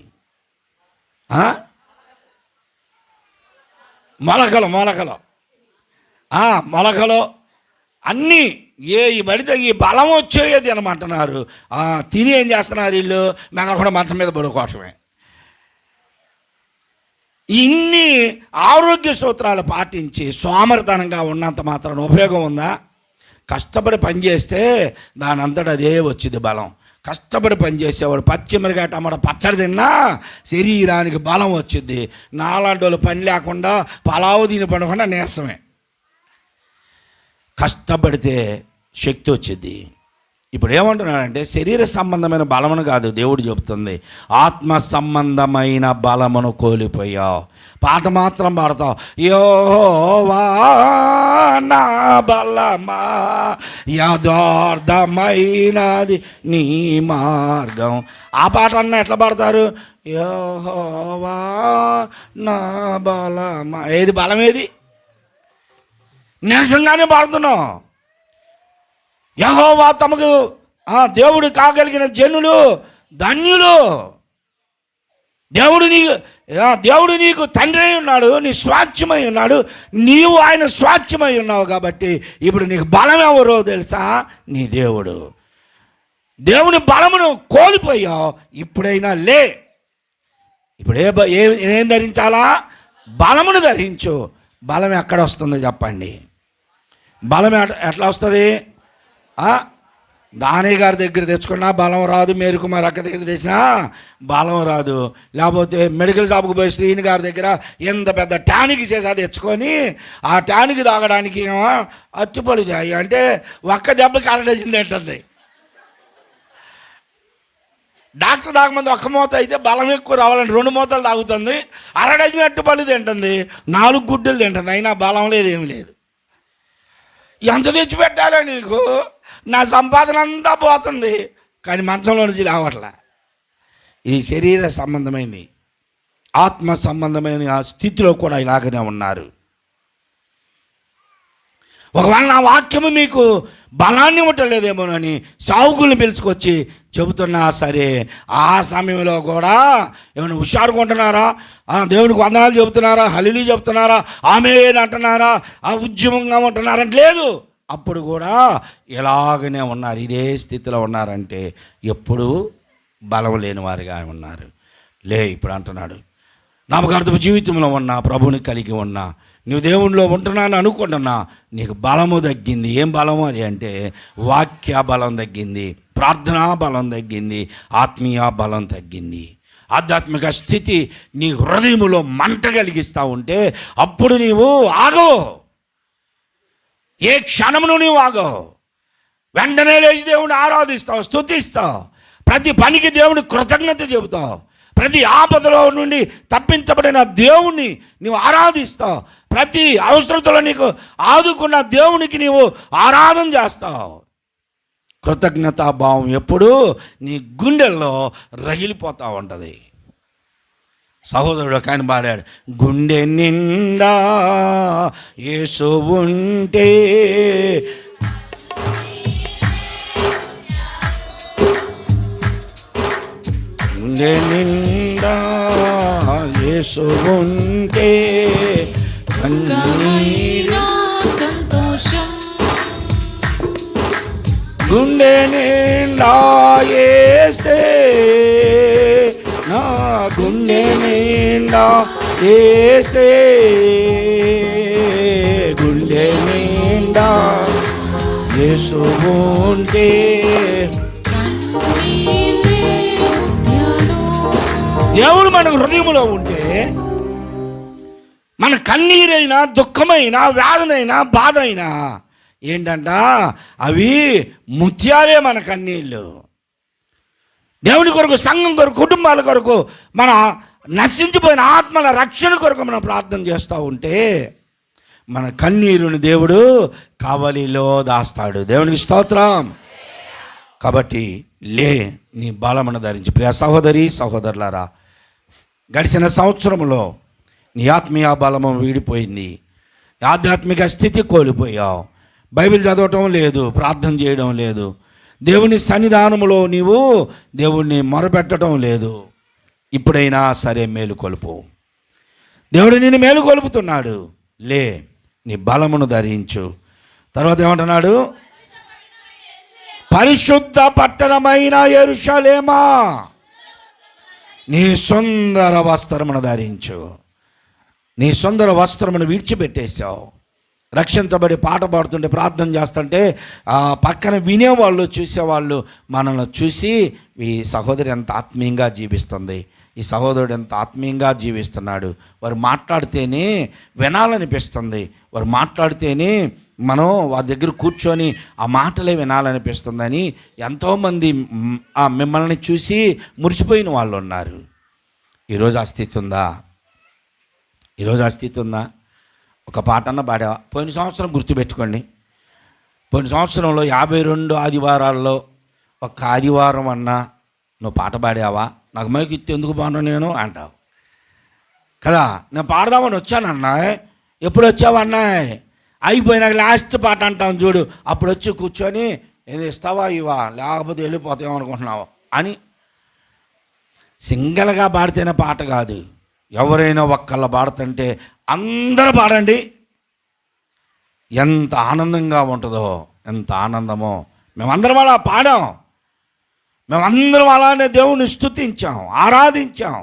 మొలకలు అన్నీ ఈ పడితే ఈ బలం వచ్చేది అనమంటున్నారు. తిని ఏం చేస్తున్నారు వీళ్ళు? కూడా మంచం మీద పడుకోవటమే. ఇన్ని ఆరోగ్య సూత్రాలు పాటించి సోమరితనంగా ఉన్నంత మాత్రం ఉపయోగం ఉందా? కష్టపడి పనిచేస్తే దాని అంతటా అదే వచ్చింది బలం. కష్టపడి పనిచేసేవాడు పచ్చిమిరకాయ టమాటా పచ్చడి తిన్నా శరీరానికి బలం వచ్చింది. నాలాంటి వాళ్ళు పని లేకుండా పలావు తిని పడకుండా నీరసమే. కష్టపడితే శక్తి వచ్చింది. ఇప్పుడు ఏమంటున్నాడంటే, శరీర సంబంధమైన బలమును కాదు దేవుడు చెబుతుంది, ఆత్మ సంబంధమైన బలమును కోల్పోయావు. పాట మాత్రం పాడతావు, యెహోవా నా బలమా యథార్థమైనది నీ మార్గం. ఆ పాట అన్న ఎట్లా పాడతారు? యెహోవా నా బలమా. ఏది బలం? ఏది? నీరసంగానే పాడుతున్నాం. యెహోవా తమకు దేవుడు కాగలిగిన జనులు ధన్యులు. దేవుడు నీకు తండ్రి అయి ఉన్నాడు, నీ స్వాస్థ్యమై ఉన్నాడు, నీవు ఆయన స్వాస్థ్యమై ఉన్నావు. కాబట్టి ఇప్పుడు నీకు బలం ఎవరో తెలుసా? నీ దేవుడు. దేవుని బలమును కోల్పోయావు, ఇప్పుడైనా లే. ఇప్పుడు ఏం ధరించాలా? బలమును ధరించు. బలం ఎక్కడ వస్తుందో చెప్పండి. బలం ఎట్లా వస్తుంది? దానయ్య గారి దగ్గర తెచ్చుకున్నా బలం రాదు, మేరుకుమార్ అక్క దగ్గర తెచ్చినా బలం రాదు. లేకపోతే మెడికల్ షాప్కి పోయి శ్రీని గారి దగ్గర ఎంత పెద్ద టానిక్ చేసా తెచ్చుకొని ఆ టానిక్ తాగడానికి అచ్చుపడిది అంటే ఒక్క దెబ్బకి అరడేసింది ఏంటంది. డాక్టర్ తాగమంది ఒక్క మూత అయితే బలం ఎక్కువ రావాలని 2 మూతలు తాగుతుంది. అరడేసిన అట్టుపల్లి తింటుంది, 4 గుడ్డలు తింటుంది, అయినా బలం లేదు, ఏమి లేదు. ఎంత తెచ్చిపెట్టాలో నీకు? నా సంపాదన అంతా పోతుంది, కానీ మంచంలో నుంచి రావట్లే. ఇది శరీర సంబంధమైనది. ఆత్మ సంబంధమైన స్థితిలో కూడా ఇలాగనే ఉన్నారు. ఒకవేళ నా వాక్యము మీకు బలాన్ని ఇవ్వటలేదేమోనని సావుకుల్ని పిలుచుకొచ్చి చెబుతున్నా సరే, ఆ సమయంలో కూడా ఏమైనా హుషారుకుంటున్నారా? దేవునికి వందనాలు చెబుతున్నారా? హల్లెలూయా చెబుతున్నారా? ఆమేన్ అంటున్నారా? ఉద్యమంగా ఉంటున్నారంటే లేదు. అప్పుడు కూడా ఇలాగనే ఉన్నారు. ఇదే స్థితిలో ఉన్నారంటే ఎప్పుడు బలం లేని వారిగా ఉన్నారు. ఇప్పుడు అంటున్నాడు, నామకార్థపు జీవితంలో ఉన్నా, ప్రభుని కలిగి ఉన్నా, నువ్వు దేవునిలో ఉంటున్నాను అనుకుంటున్నా, నీకు బలము తగ్గింది. ఏం బలము అది అంటే వాక్య బలం తగ్గింది, ప్రార్థనా బలం తగ్గింది, ఆత్మీయ బలం తగ్గింది. ఆధ్యాత్మిక స్థితి నీ హృదయములో మంట కలిగిస్తూ ఉంటే అప్పుడు నీవు ఆగవు. ఏ క్షణమును నీవు ఆగవు. వెంటనే లేచి దేవుని ఆరాధిస్తావు, స్తుతిస్తావు. ప్రతి పనికి దేవుని కృతజ్ఞత చెబుతావు. ప్రతి ఆపదలో నుండి తప్పించబడిన దేవుణ్ణి నీవు ఆరాధిస్తావు. ప్రతి అవసరతలో నీకు ఆదుకున్న దేవునికి నీవు ఆరాధన చేస్తావు. కృతజ్ఞతాభావం ఎప్పుడూ నీ గుండెల్లో రగిలిపోతూ ఉంటుంది. సహోదరుడు కానీ పాడాడు, గుండె నిండా యేసు ఉంటే గుండె నిండా యేసు ఉంటే సంతోషం, గుండె నిండా యేసే, నా గుండె నిండా యేసే, గుండె గుండె నిండా యేసు ఉంటే, దేవుడు మన హృదయంలో ఉంటే మన కన్నీరైనా, దుఃఖమైనా, వేదనైనా, బాధ అయినా ఏంటంట, అవి ముత్యాలే మన కన్నీళ్ళు. దేవుని కొరకు, సంఘం కొరకు, కుటుంబాల కొరకు, మన నశించిపోయిన ఆత్మల రక్షణ కొరకు మనం ప్రార్థన చేస్తూ ఉంటే మన కన్నీరుని దేవుడు కవలిలో దాస్తాడు. దేవునికి స్తోత్రం. కాబట్టి నీ బలమును ధరించి. ప్రియ సహోదరి సహోదరులారా, గడిచిన సంవత్సరంలో నీ ఆత్మీయ బలము వీడిపోయింది, ఆధ్యాత్మిక స్థితి కోల్పోయావు, బైబిల్ చదవటం లేదు, ప్రార్థన చేయడం లేదు, దేవుని సన్నిధానములో నీవు దేవుణ్ణి మొరపెట్టడం లేదు. ఇప్పుడైనా సరే మేలుకొలుపు. దేవుడు నిన్ను మేలుకొలుపుతున్నాడు. నీ బలమును ధరించు. తర్వాత ఏమంటున్నాడు? పరిశుద్ధ పట్టణమైన యెరూషలేమా, నీ సుందర వస్త్రమును ధరించు. నీ సుందర వస్త్రమును విడిచిపెట్టేశావు. రక్షించబడి పాట పాడుతుంటే, ప్రార్థన చేస్తుంటే పక్కన వినేవాళ్ళు, చూసేవాళ్ళు మనల్ని చూసి ఈ సహోదరి ఎంత ఆత్మీయంగా జీవిస్తుంది, ఈ సహోదరుడు ఎంత ఆత్మీయంగా జీవిస్తున్నాడు, వారు మాట్లాడితేనే వినాలనిపిస్తుంది, వారు మాట్లాడితేనే మనం వారి దగ్గర కూర్చొని ఆ మాటలే వినాలనిపిస్తుందని ఎంతోమంది మిమ్మల్ని చూసి మురిసిపోయిన వాళ్ళు ఉన్నారు. ఈరోజు ఆ స్థితి ఉందా? ఈరోజు ఆ స్థితి ఉందా? ఒక పాట అన్న పాడావా? పోయిన సంవత్సరం గుర్తుపెట్టుకోండి, పోయిన సంవత్సరంలో 52 ఆదివారాల్లో ఒక ఆదివారం అన్నా నువ్వు పాట పాడావా? నాకు మైకి ఇస్తే ఎందుకు పాడను నేను అంటావు కదా. నేను పాడదామని వచ్చానన్నా, ఎప్పుడు వచ్చావు అన్నాయ్, అయిపోయినాక లాస్ట్ పాట అంటాం చూడు, అప్పుడు వచ్చి కూర్చొని ఏది ఇస్తావా ఇవా, లేకపోతే వెళ్ళిపోతావు అనుకుంటున్నావు అని. సింగల్గా పాడితేనే పాట కాదు, ఎవరైనా ఒక్కళ్ళ పాడుతుంటే అందరూ పాడండి. ఎంత ఆనందంగా ఉంటుందో, ఎంత ఆనందమో. మేమందరం అలా పాడాం, మేమందరం అలానే దేవుని స్తుతించాం, ఆరాధించాం.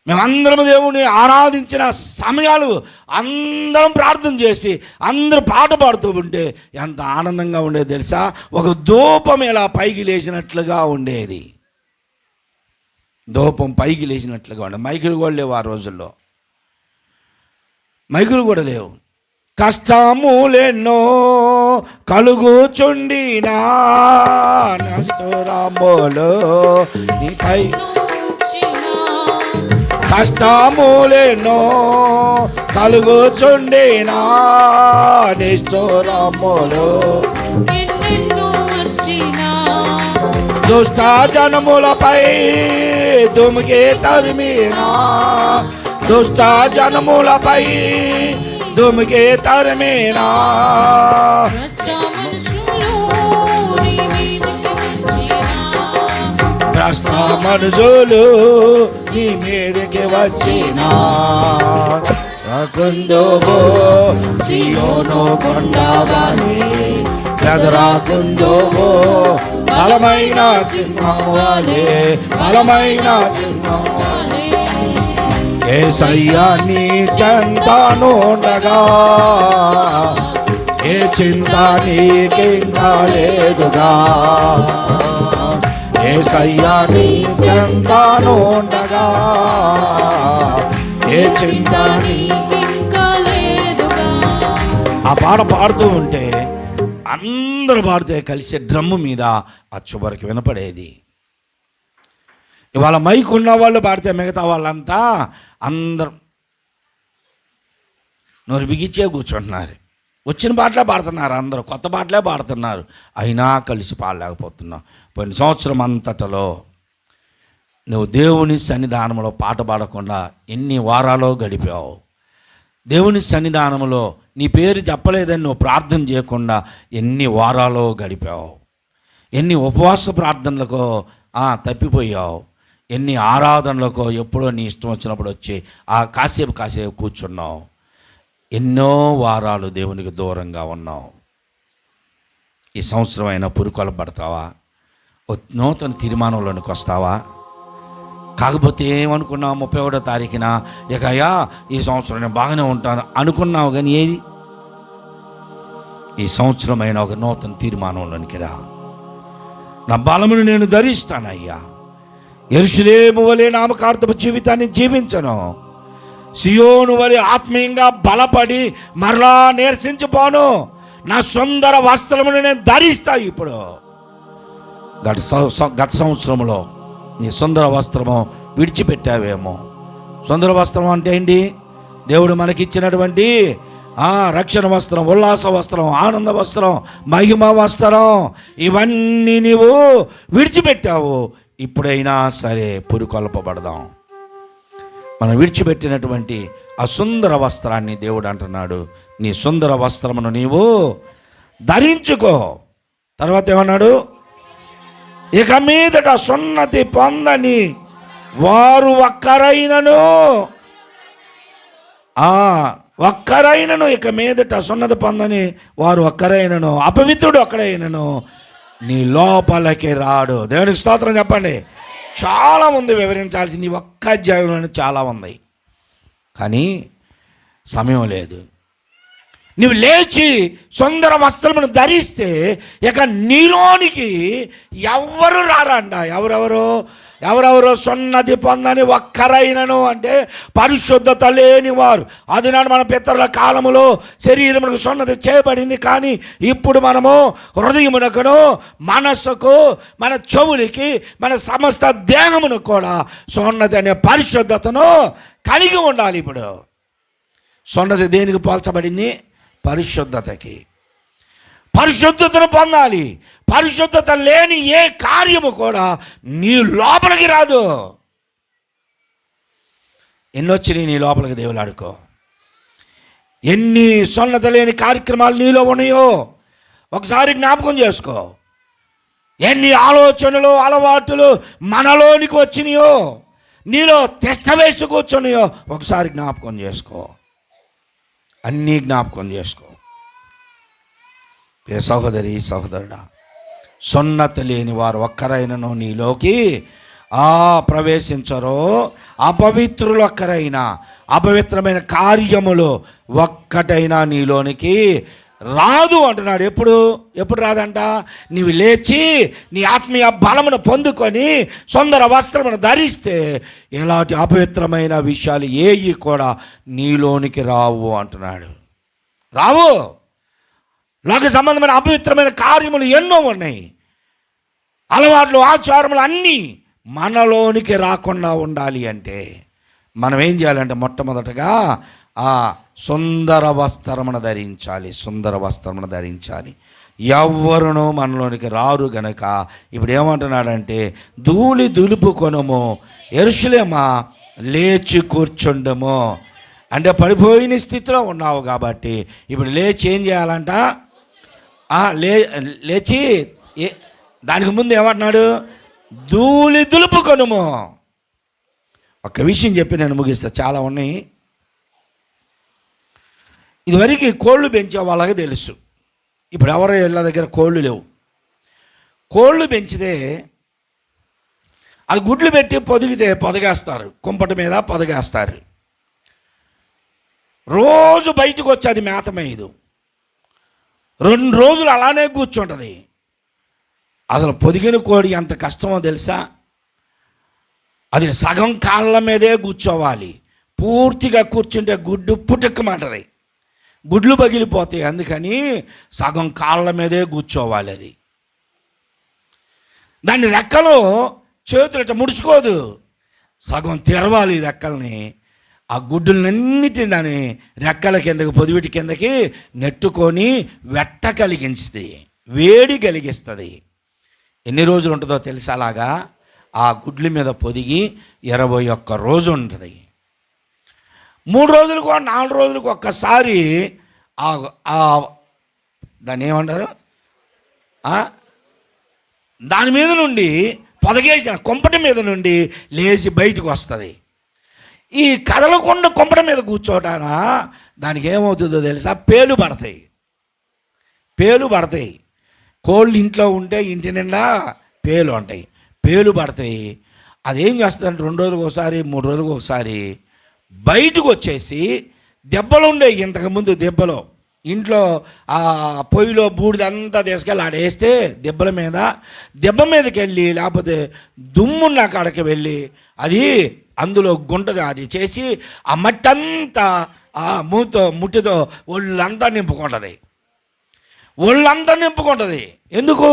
మేమందరం దేవుని ఆరాధించిన సమయాలు, అందరం ప్రార్థన చేసి అందరూ పాట పాడుతూ ఉంటే ఎంత ఆనందంగా ఉండేది తెలుసా? ఒక ధూపం ఇలా పైకి లేచినట్లుగా ఉండేది. ధూపం పైకి లేచినట్లుగా ఉండేది. మైకులు కూడా లేవు ఆ రోజుల్లో, మైకులు కూడా లేవు. కష్టములెన్నో కలుగుచుండినా నష్టరాంబోలో నీపై, కష్టములెన్నో కలుగుచుండినా నిష్ఠురములో, దుష్ట జనములపై దుమికి తరిమినా, దుష్ట జనములపై దుమికి తరిమినా, భ్రష్ట మనుషులు నీ మీదకి వచ్చినా, రాకుందోవో సియోను కొండవని ఎదురాకుందోవో, బలమైన సింహం వలె, బలమైన సింహం వలె. యేసయ్యా నీ చెంతనుండగా ఏ చింత నీకింకా లేదుగా, యేసయ్యా నీ చెంతనుండగా ఏ చింత నీకింకా లేదుగా. ఆ పాట పాడుతూ ఉంటే అందరూ పాడితే కలిసి డ్రమ్ము మీద ఆ చివరికి వినపడేది. ఇవాళ మైక్ ఉన్న వాళ్ళు పాడితే మిగతా వాళ్ళంతా అందరూ నోరు బిగిచ్చే కూర్చుంటున్నారు. వచ్చిన పాటలే పాడుతున్నారు, అందరూ కొత్త పాటలే పాడుతున్నారు, అయినా కలిసి పాడలేకపోతున్నాం. పోయిన సంవత్సరం అంతటలో నువ్వు దేవుని సన్నిధానంలో పాట పాడకుండా ఎన్ని వారాలో గడిపావు. దేవుని సన్నిధానంలో నీ పేరు చెప్పలేదని నువ్వు ప్రార్థన చేయకుండా ఎన్ని వారాలో గడిపావు. ఎన్ని ఉపవాస ప్రార్థనలకో తప్పిపోయావు. ఎన్ని ఆరాధనలకో ఎప్పుడో నీ ఇష్టం వచ్చినప్పుడు వచ్చి కాసేపు కూర్చున్నావు. ఎన్నో వారాలు దేవునికి దూరంగా ఉన్నావు. ఈ సంవత్సరం అయినా పురుకొలబడతావా? నూతన తీర్మానంలోనికి వస్తావా? కాకపోతే ఏమనుకున్నావు 31వ తారీఖున ఇక అయ్యా ఈ సంవత్సరం నేను బాగానే ఉంటాను అనుకున్నావు, కానీ ఏది ఈ సంవత్సరమైన ఒక నూతన తీర్మానంలోనికి రా. నా బలమును నేను ధరిస్తానయ్యా. యెరూషలేము వలె నామకార్థపు జీవితాన్ని జీవించను. సియోను వలె ఆత్మీయంగా బలపడి మరలా నీరసించిపోను. నా సుందర వస్త్రమును నేను ధరిస్తా. ఇప్పుడు గత సంవత్సరంలో నీ సుందర వస్త్రము విడిచిపెట్టావేమో. సుందర వస్త్రం అంటే ఏంటి? దేవుడు మనకిచ్చినటువంటి రక్షణ వస్త్రం, ఉల్లాస వస్త్రం, ఆనంద వస్త్రం, మహిమ వస్త్రం, ఇవన్నీ నీవు విడిచిపెట్టావు. ఇప్పుడైనా సరే పురుకొల్పబడదాం. మనం విడిచిపెట్టినటువంటి ఆ సుందర వస్త్రాన్ని దేవుడు అంటున్నాడు, నీ సుందర వస్త్రమును నీవు ధరించుకో. తర్వాత ఏమన్నాడు? ఇక మీదట సున్నతి పొందని వారు ఒక్కరైనను ఇక మీదట సున్నతి పొందని వారు ఒక్కరైనను అపవిత్రుడు ఒక్కడైనను నీ లోపలికి రాడు. దేవునికి స్తోత్రం చెప్పండి. చాలా ఉంది వివరించాల్సింది, ఒక్క అధ్యాయంలోనే చాలా ఉంది, కానీ సమయం లేదు. నువ్వు లేచి సుందర వస్త్రమును ధరిస్తే ఇక నీలోనికి ఎవరు రారంట. ఎవరెవరు సున్నతి పొందని ఒక్కరైనను అంటే పరిశుద్ధత లేని వారు. అది నాడు మన పితరుల కాలములో శరీరమునకు సున్నతి చేయబడింది, కానీ ఇప్పుడు మనము హృదయమునకును, మనస్సుకు, మన చెవులకి, మన సమస్త దేహమును కూడా సున్నతి అనే పరిశుద్ధతను కలిగి ఉండాలి. ఇప్పుడు సున్నతి దేనికి పోల్చబడింది? పరిశుద్ధతకి. పరిశుద్ధతను పొందాలి. పరిశుద్ధత లేని ఏ కార్యము కూడా నీ లోపలికి రాదు. ఎన్నొచ్చినాయి నీ లోపలికి దేవులాడుకో. ఎన్ని సున్నత లేని కార్యక్రమాలు నీలో ఉన్నాయో ఒకసారి జ్ఞాపకం చేసుకో. ఎన్ని ఆలోచనలు, అలవాటులు మనలోనికి వచ్చినాయో, నీలో తిష్ట వేసి కూర్చున్నాయో ఒకసారి జ్ఞాపకం చేసుకో. అన్నీ జ్ఞాపకం చేసుకో. సహోదరి, సహోదరుడా, సున్నతి లేని వారు ఒక్కరైనను నీలోకి ప్రవేశించరు. అపవిత్రులు ఒక్కరైనా, అపవిత్రమైన కార్యములు ఒక్కటైనా నీలోనికి రాదు అంటున్నాడు. ఎప్పుడు రాదంట? నీవు లేచి నీ ఆత్మీయ బలమును పొందుకొని సుందర వస్త్రమును ధరిస్తే ఎలాంటి అపవిత్రమైన విషయాలు ఏవి కూడా నీలోనికి రావు అంటున్నాడు. రావు. లోక సంబంధమైన అపవిత్రమైన కార్యములు ఎన్నో ఉన్నాయి, అలవాట్లు, ఆచారములు అన్నీ మనలోనికి రాకుండా ఉండాలి అంటే మనం ఏం చేయాలంటే మొట్టమొదటగా సుందర వస్త్రమును ధరించాలి. సుందర వస్త్రమును ధరించాలి. ఎవ్వరునూ మనలోనికి రారు గనక ఇప్పుడు ఏమంటున్నాడంటే, ధూళి దులుపుకొనుము యెరూషలేమా లేచి కూర్చుండము. అంటే పడిపోయిన స్థితిలో ఉన్నావు కాబట్టి ఇప్పుడు లేచి ఏం చేయాలంట? లేచి దానికి ముందు ఏమంటున్నాడు? ధూళి దులుపుకొనుము. ఒక విషయం చెప్పి నేను ముగిస్తా, చాలా ఉన్నాయి. ఇదివరకు కోళ్ళు పెంచే వాళ్ళకి తెలుసు. ఇప్పుడు ఎవరు ఇళ్ళ దగ్గర కోళ్ళు లేవు. కోళ్ళు పెంచితే అది గుడ్లు పెట్టి పొదిగేస్తారు, కుంపటి మీద పొదిగేస్తారు. రోజు బయటకు వచ్చి అది మేత మేయదు. 2 రోజులు అలానే కూర్చుంటుంది. అసలు పొదిగిన కోడి ఎంత కష్టమో తెలుసా? అది సగం కాళ్ళ మీదే కూర్చోవాలి. పూర్తిగా కూర్చుంటే గుడ్డు పుట్టుక్కమంటది, గుడ్లు పగిలిపోతాయి. అందుకని సగం కాళ్ళ మీదే కూర్చోవాలి. అది దాన్ని రెక్కలు చేతులు ఇట్లా ముడుచుకోదు, సగం తెరవాలి రెక్కల్ని. ఆ గుడ్డులన్నిటిని దాని రెక్కల కిందకి, పొదివిటి కిందకి నెట్టుకొని వెట్ట కలిగిస్తుంది, వేడి కలిగిస్తుంది. ఎన్ని రోజులు ఉంటుందో తెలుసా? అలాగా ఆ గుడ్ల మీద పొదిగి 21 రోజు ఉంటుంది. 3 రోజులకు 4 రోజులకు ఒక్కసారి దాన్ని ఏమంటారు, దాని మీద నుండి పొదగేసిన కుంపటి మీద నుండి లేచి బయటకు వస్తుంది. ఈ కదలకుండా కుంపటి మీద కూర్చోటాన దానికి ఏమవుతుందో తెలుసా? పేలు పడతాయి. కోళ్ళు ఇంట్లో ఉంటే ఇంటి నిండా పేలు ఉంటాయి. పేలు పడతాయి. అదేం చేస్తుందంటే 2 రోజులకు ఒకసారి 3 రోజులకు ఒకసారి బయటకు వచ్చేసి దెబ్బలు ఉండేవి. ఇంతకుముందు దెబ్బలు ఇంట్లో ఆ పొయ్యిలో బూడిదంతా తీసుకెళ్ళి ఆడ వేస్తే దెబ్బ మీదకి వెళ్ళి, లేకపోతే దుమ్మున్న కాడకి వెళ్ళి అది అందులో గుంట అది చేసి ఆ మట్టి అంతా ఆ ముట్టితో ఒళ్ళంతా నింపుకుంటుంది. ఎందుకు?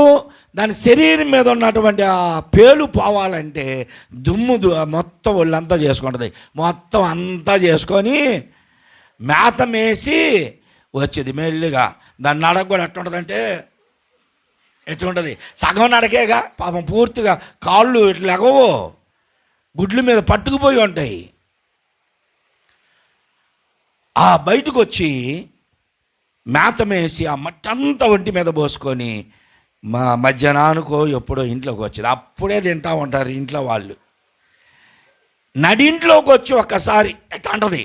దాని శరీరం మీద ఉన్నటువంటి ఆ పేలు పోవాలంటే దుమ్ము మొత్తం ఒళ్ళంతా చేసుకుంటుంది. మొత్తం అంతా చేసుకొని మేత మేసి వచ్చేది మెల్లిగా. దాని నడక కూడా ఎట్లుంటుందంటే ఎట్లుంటుంది, సగం నడకేగా పాపం, పూర్తిగా కాళ్ళు ఇట్లా ఎగవో గుడ్ల మీద పట్టుకుపోయి ఉంటాయి. ఆ బయటకు వచ్చి మేత మేసి ఆ మట్టంతా ఒంటి మీద పోసుకొని మధ్యాహ్నానికో ఎప్పుడో ఇంట్లోకి వచ్చేది. అప్పుడే తింటూ ఉంటారు ఇంట్లో వాళ్ళు. నడింట్లోకి వచ్చి ఒక్కసారి ఎట్లా అంటది,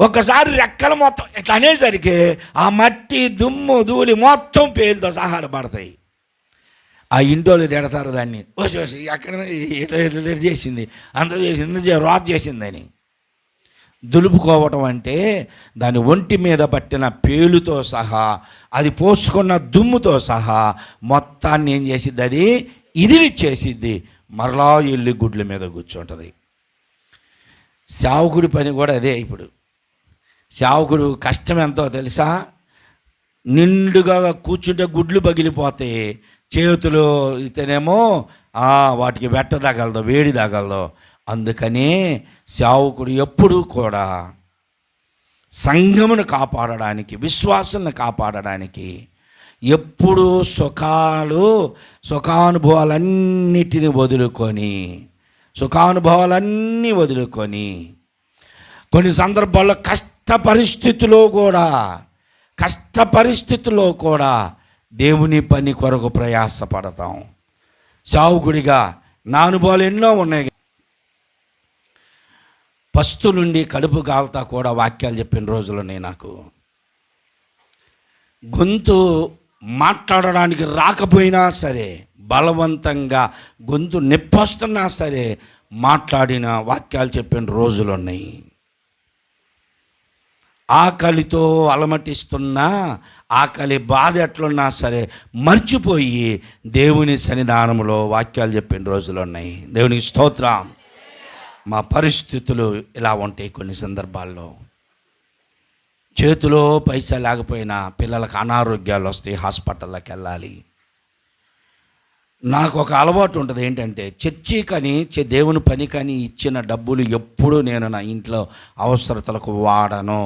ఒక్కసారి రెక్కలు మొత్తం ఇట్లా అనేసరికి ఆ మట్టి దుమ్ము ధూళి మొత్తం పేలుతో సహార పడతాయి. ఆ ఇంటోళ్ళు తిడతారు దాన్ని, వచ్చి ఎక్కడ చేసింది అంత చేసింది రాజు చేసిందని. దులుపుకోవటం అంటే దాని ఒంటి మీద పట్టిన పేలుతో సహా, అది పోసుకున్న దుమ్ముతో సహా మొత్తాన్ని ఏం చేసిద్ది, అది ఇదిలిచ్చేసిద్ది. మరలా ఎల్లి గుడ్ల మీద కూర్చుంటుంది. సేవకుడి పని కూడా అదే. ఇప్పుడు సేవకుడు కష్టం ఎంతో తెలుసా? నిండుగా కూర్చుంటే గుడ్లు పగిలిపోతాయి, చేతులు ఇతనేమో వాటికి వెట్ట తగలదు, వేడి తగలదు. అందుకని సేవకుడు ఎప్పుడూ కూడా సంఘమును కాపాడడానికి, విశ్వాసాలను కాపాడడానికి ఎప్పుడూ సుఖానుభవాలన్నిటిని వదులుకొని కొన్ని సందర్భాల్లో కష్ట పరిస్థితుల్లో కూడా దేవుని పని కొరకు ప్రయాసపడతాం. సేవకుడిగా నా అనుభవాలు ఎన్నో ఉన్నాయి. పస్తు నుండి కడుపు కాలుతా కూడా వాక్యాలు చెప్పిన రోజులున్నాయి. నాకు గొంతు మాట్లాడడానికి రాకపోయినా సరే, బలవంతంగా గొంతు నొప్పొస్తున్నా సరే మాట్లాడిన వాక్యాలు చెప్పిన రోజులున్నాయి. ఆకలితో అలమటిస్తున్నా, ఆకలి బాధ ఎట్లున్నా సరే మర్చిపోయి దేవుని సన్నిధానంలో వాక్యాలు చెప్పిన రోజులున్నాయి. దేవునికి స్తోత్రం. మా పరిస్థితులు ఇలా ఉంటాయి. కొన్ని సందర్భాల్లో చేతిలో పైసా లేకపోయినా పిల్లలకు అనారోగ్యాలు వస్తాయి, హాస్పిటల్లోకి వెళ్ళాలి. నాకు ఒక అలవాటు ఉంటుంది, ఏంటంటే చర్చి కానీ దేవుని పని కానీ ఇచ్చిన డబ్బులు ఎప్పుడూ నేను నా ఇంట్లో అవసరతలకు వాడను.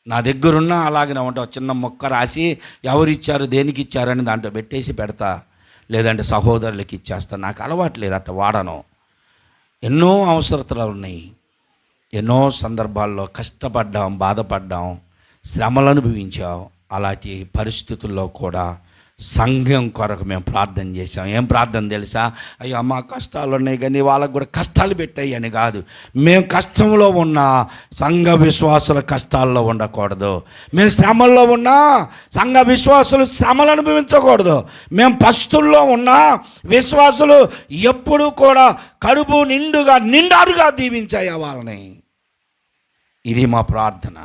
నా దగ్గరున్న అలాగనే ఉంటా. చిన్న మొక్క రాసి ఎవరిచ్చారు దేనికి ఇచ్చారని దాంట్లో పెట్టేసి పెడతా, లేదంటే సహోదరులకి ఇచ్చేస్తాను. నాకు అలవాటు లేదు, అట్లా వాడను. ఎన్నో అవసరతలు ఉన్నాయి. ఎన్నో సందర్భాల్లో కష్టపడ్డాం, బాధపడ్డాం, శ్రమలు అనుభవించాం. అలాంటి పరిస్థితుల్లో కూడా సంఘం కొరకు మేము ప్రార్థన చేసాం. ఏం ప్రార్థన తెలుసా? అయ్యో మా కష్టాలు ఉన్నాయి కానీ వాళ్ళకు కూడా కష్టాలు పెట్టాయి అని కాదు. మేము కష్టంలో ఉన్న సంఘ విశ్వాసుల కష్టాల్లో ఉండకూడదు. మేము శ్రమల్లో ఉన్న సంఘ విశ్వాసులు శ్రమలు అనుభవించకూడదు. మేము పస్తుల్లో ఉన్న విశ్వాసులు ఎప్పుడు కూడా కడుపు నిండారుగా దీవించాయి వాళ్ళని. ఇది మా ప్రార్థన.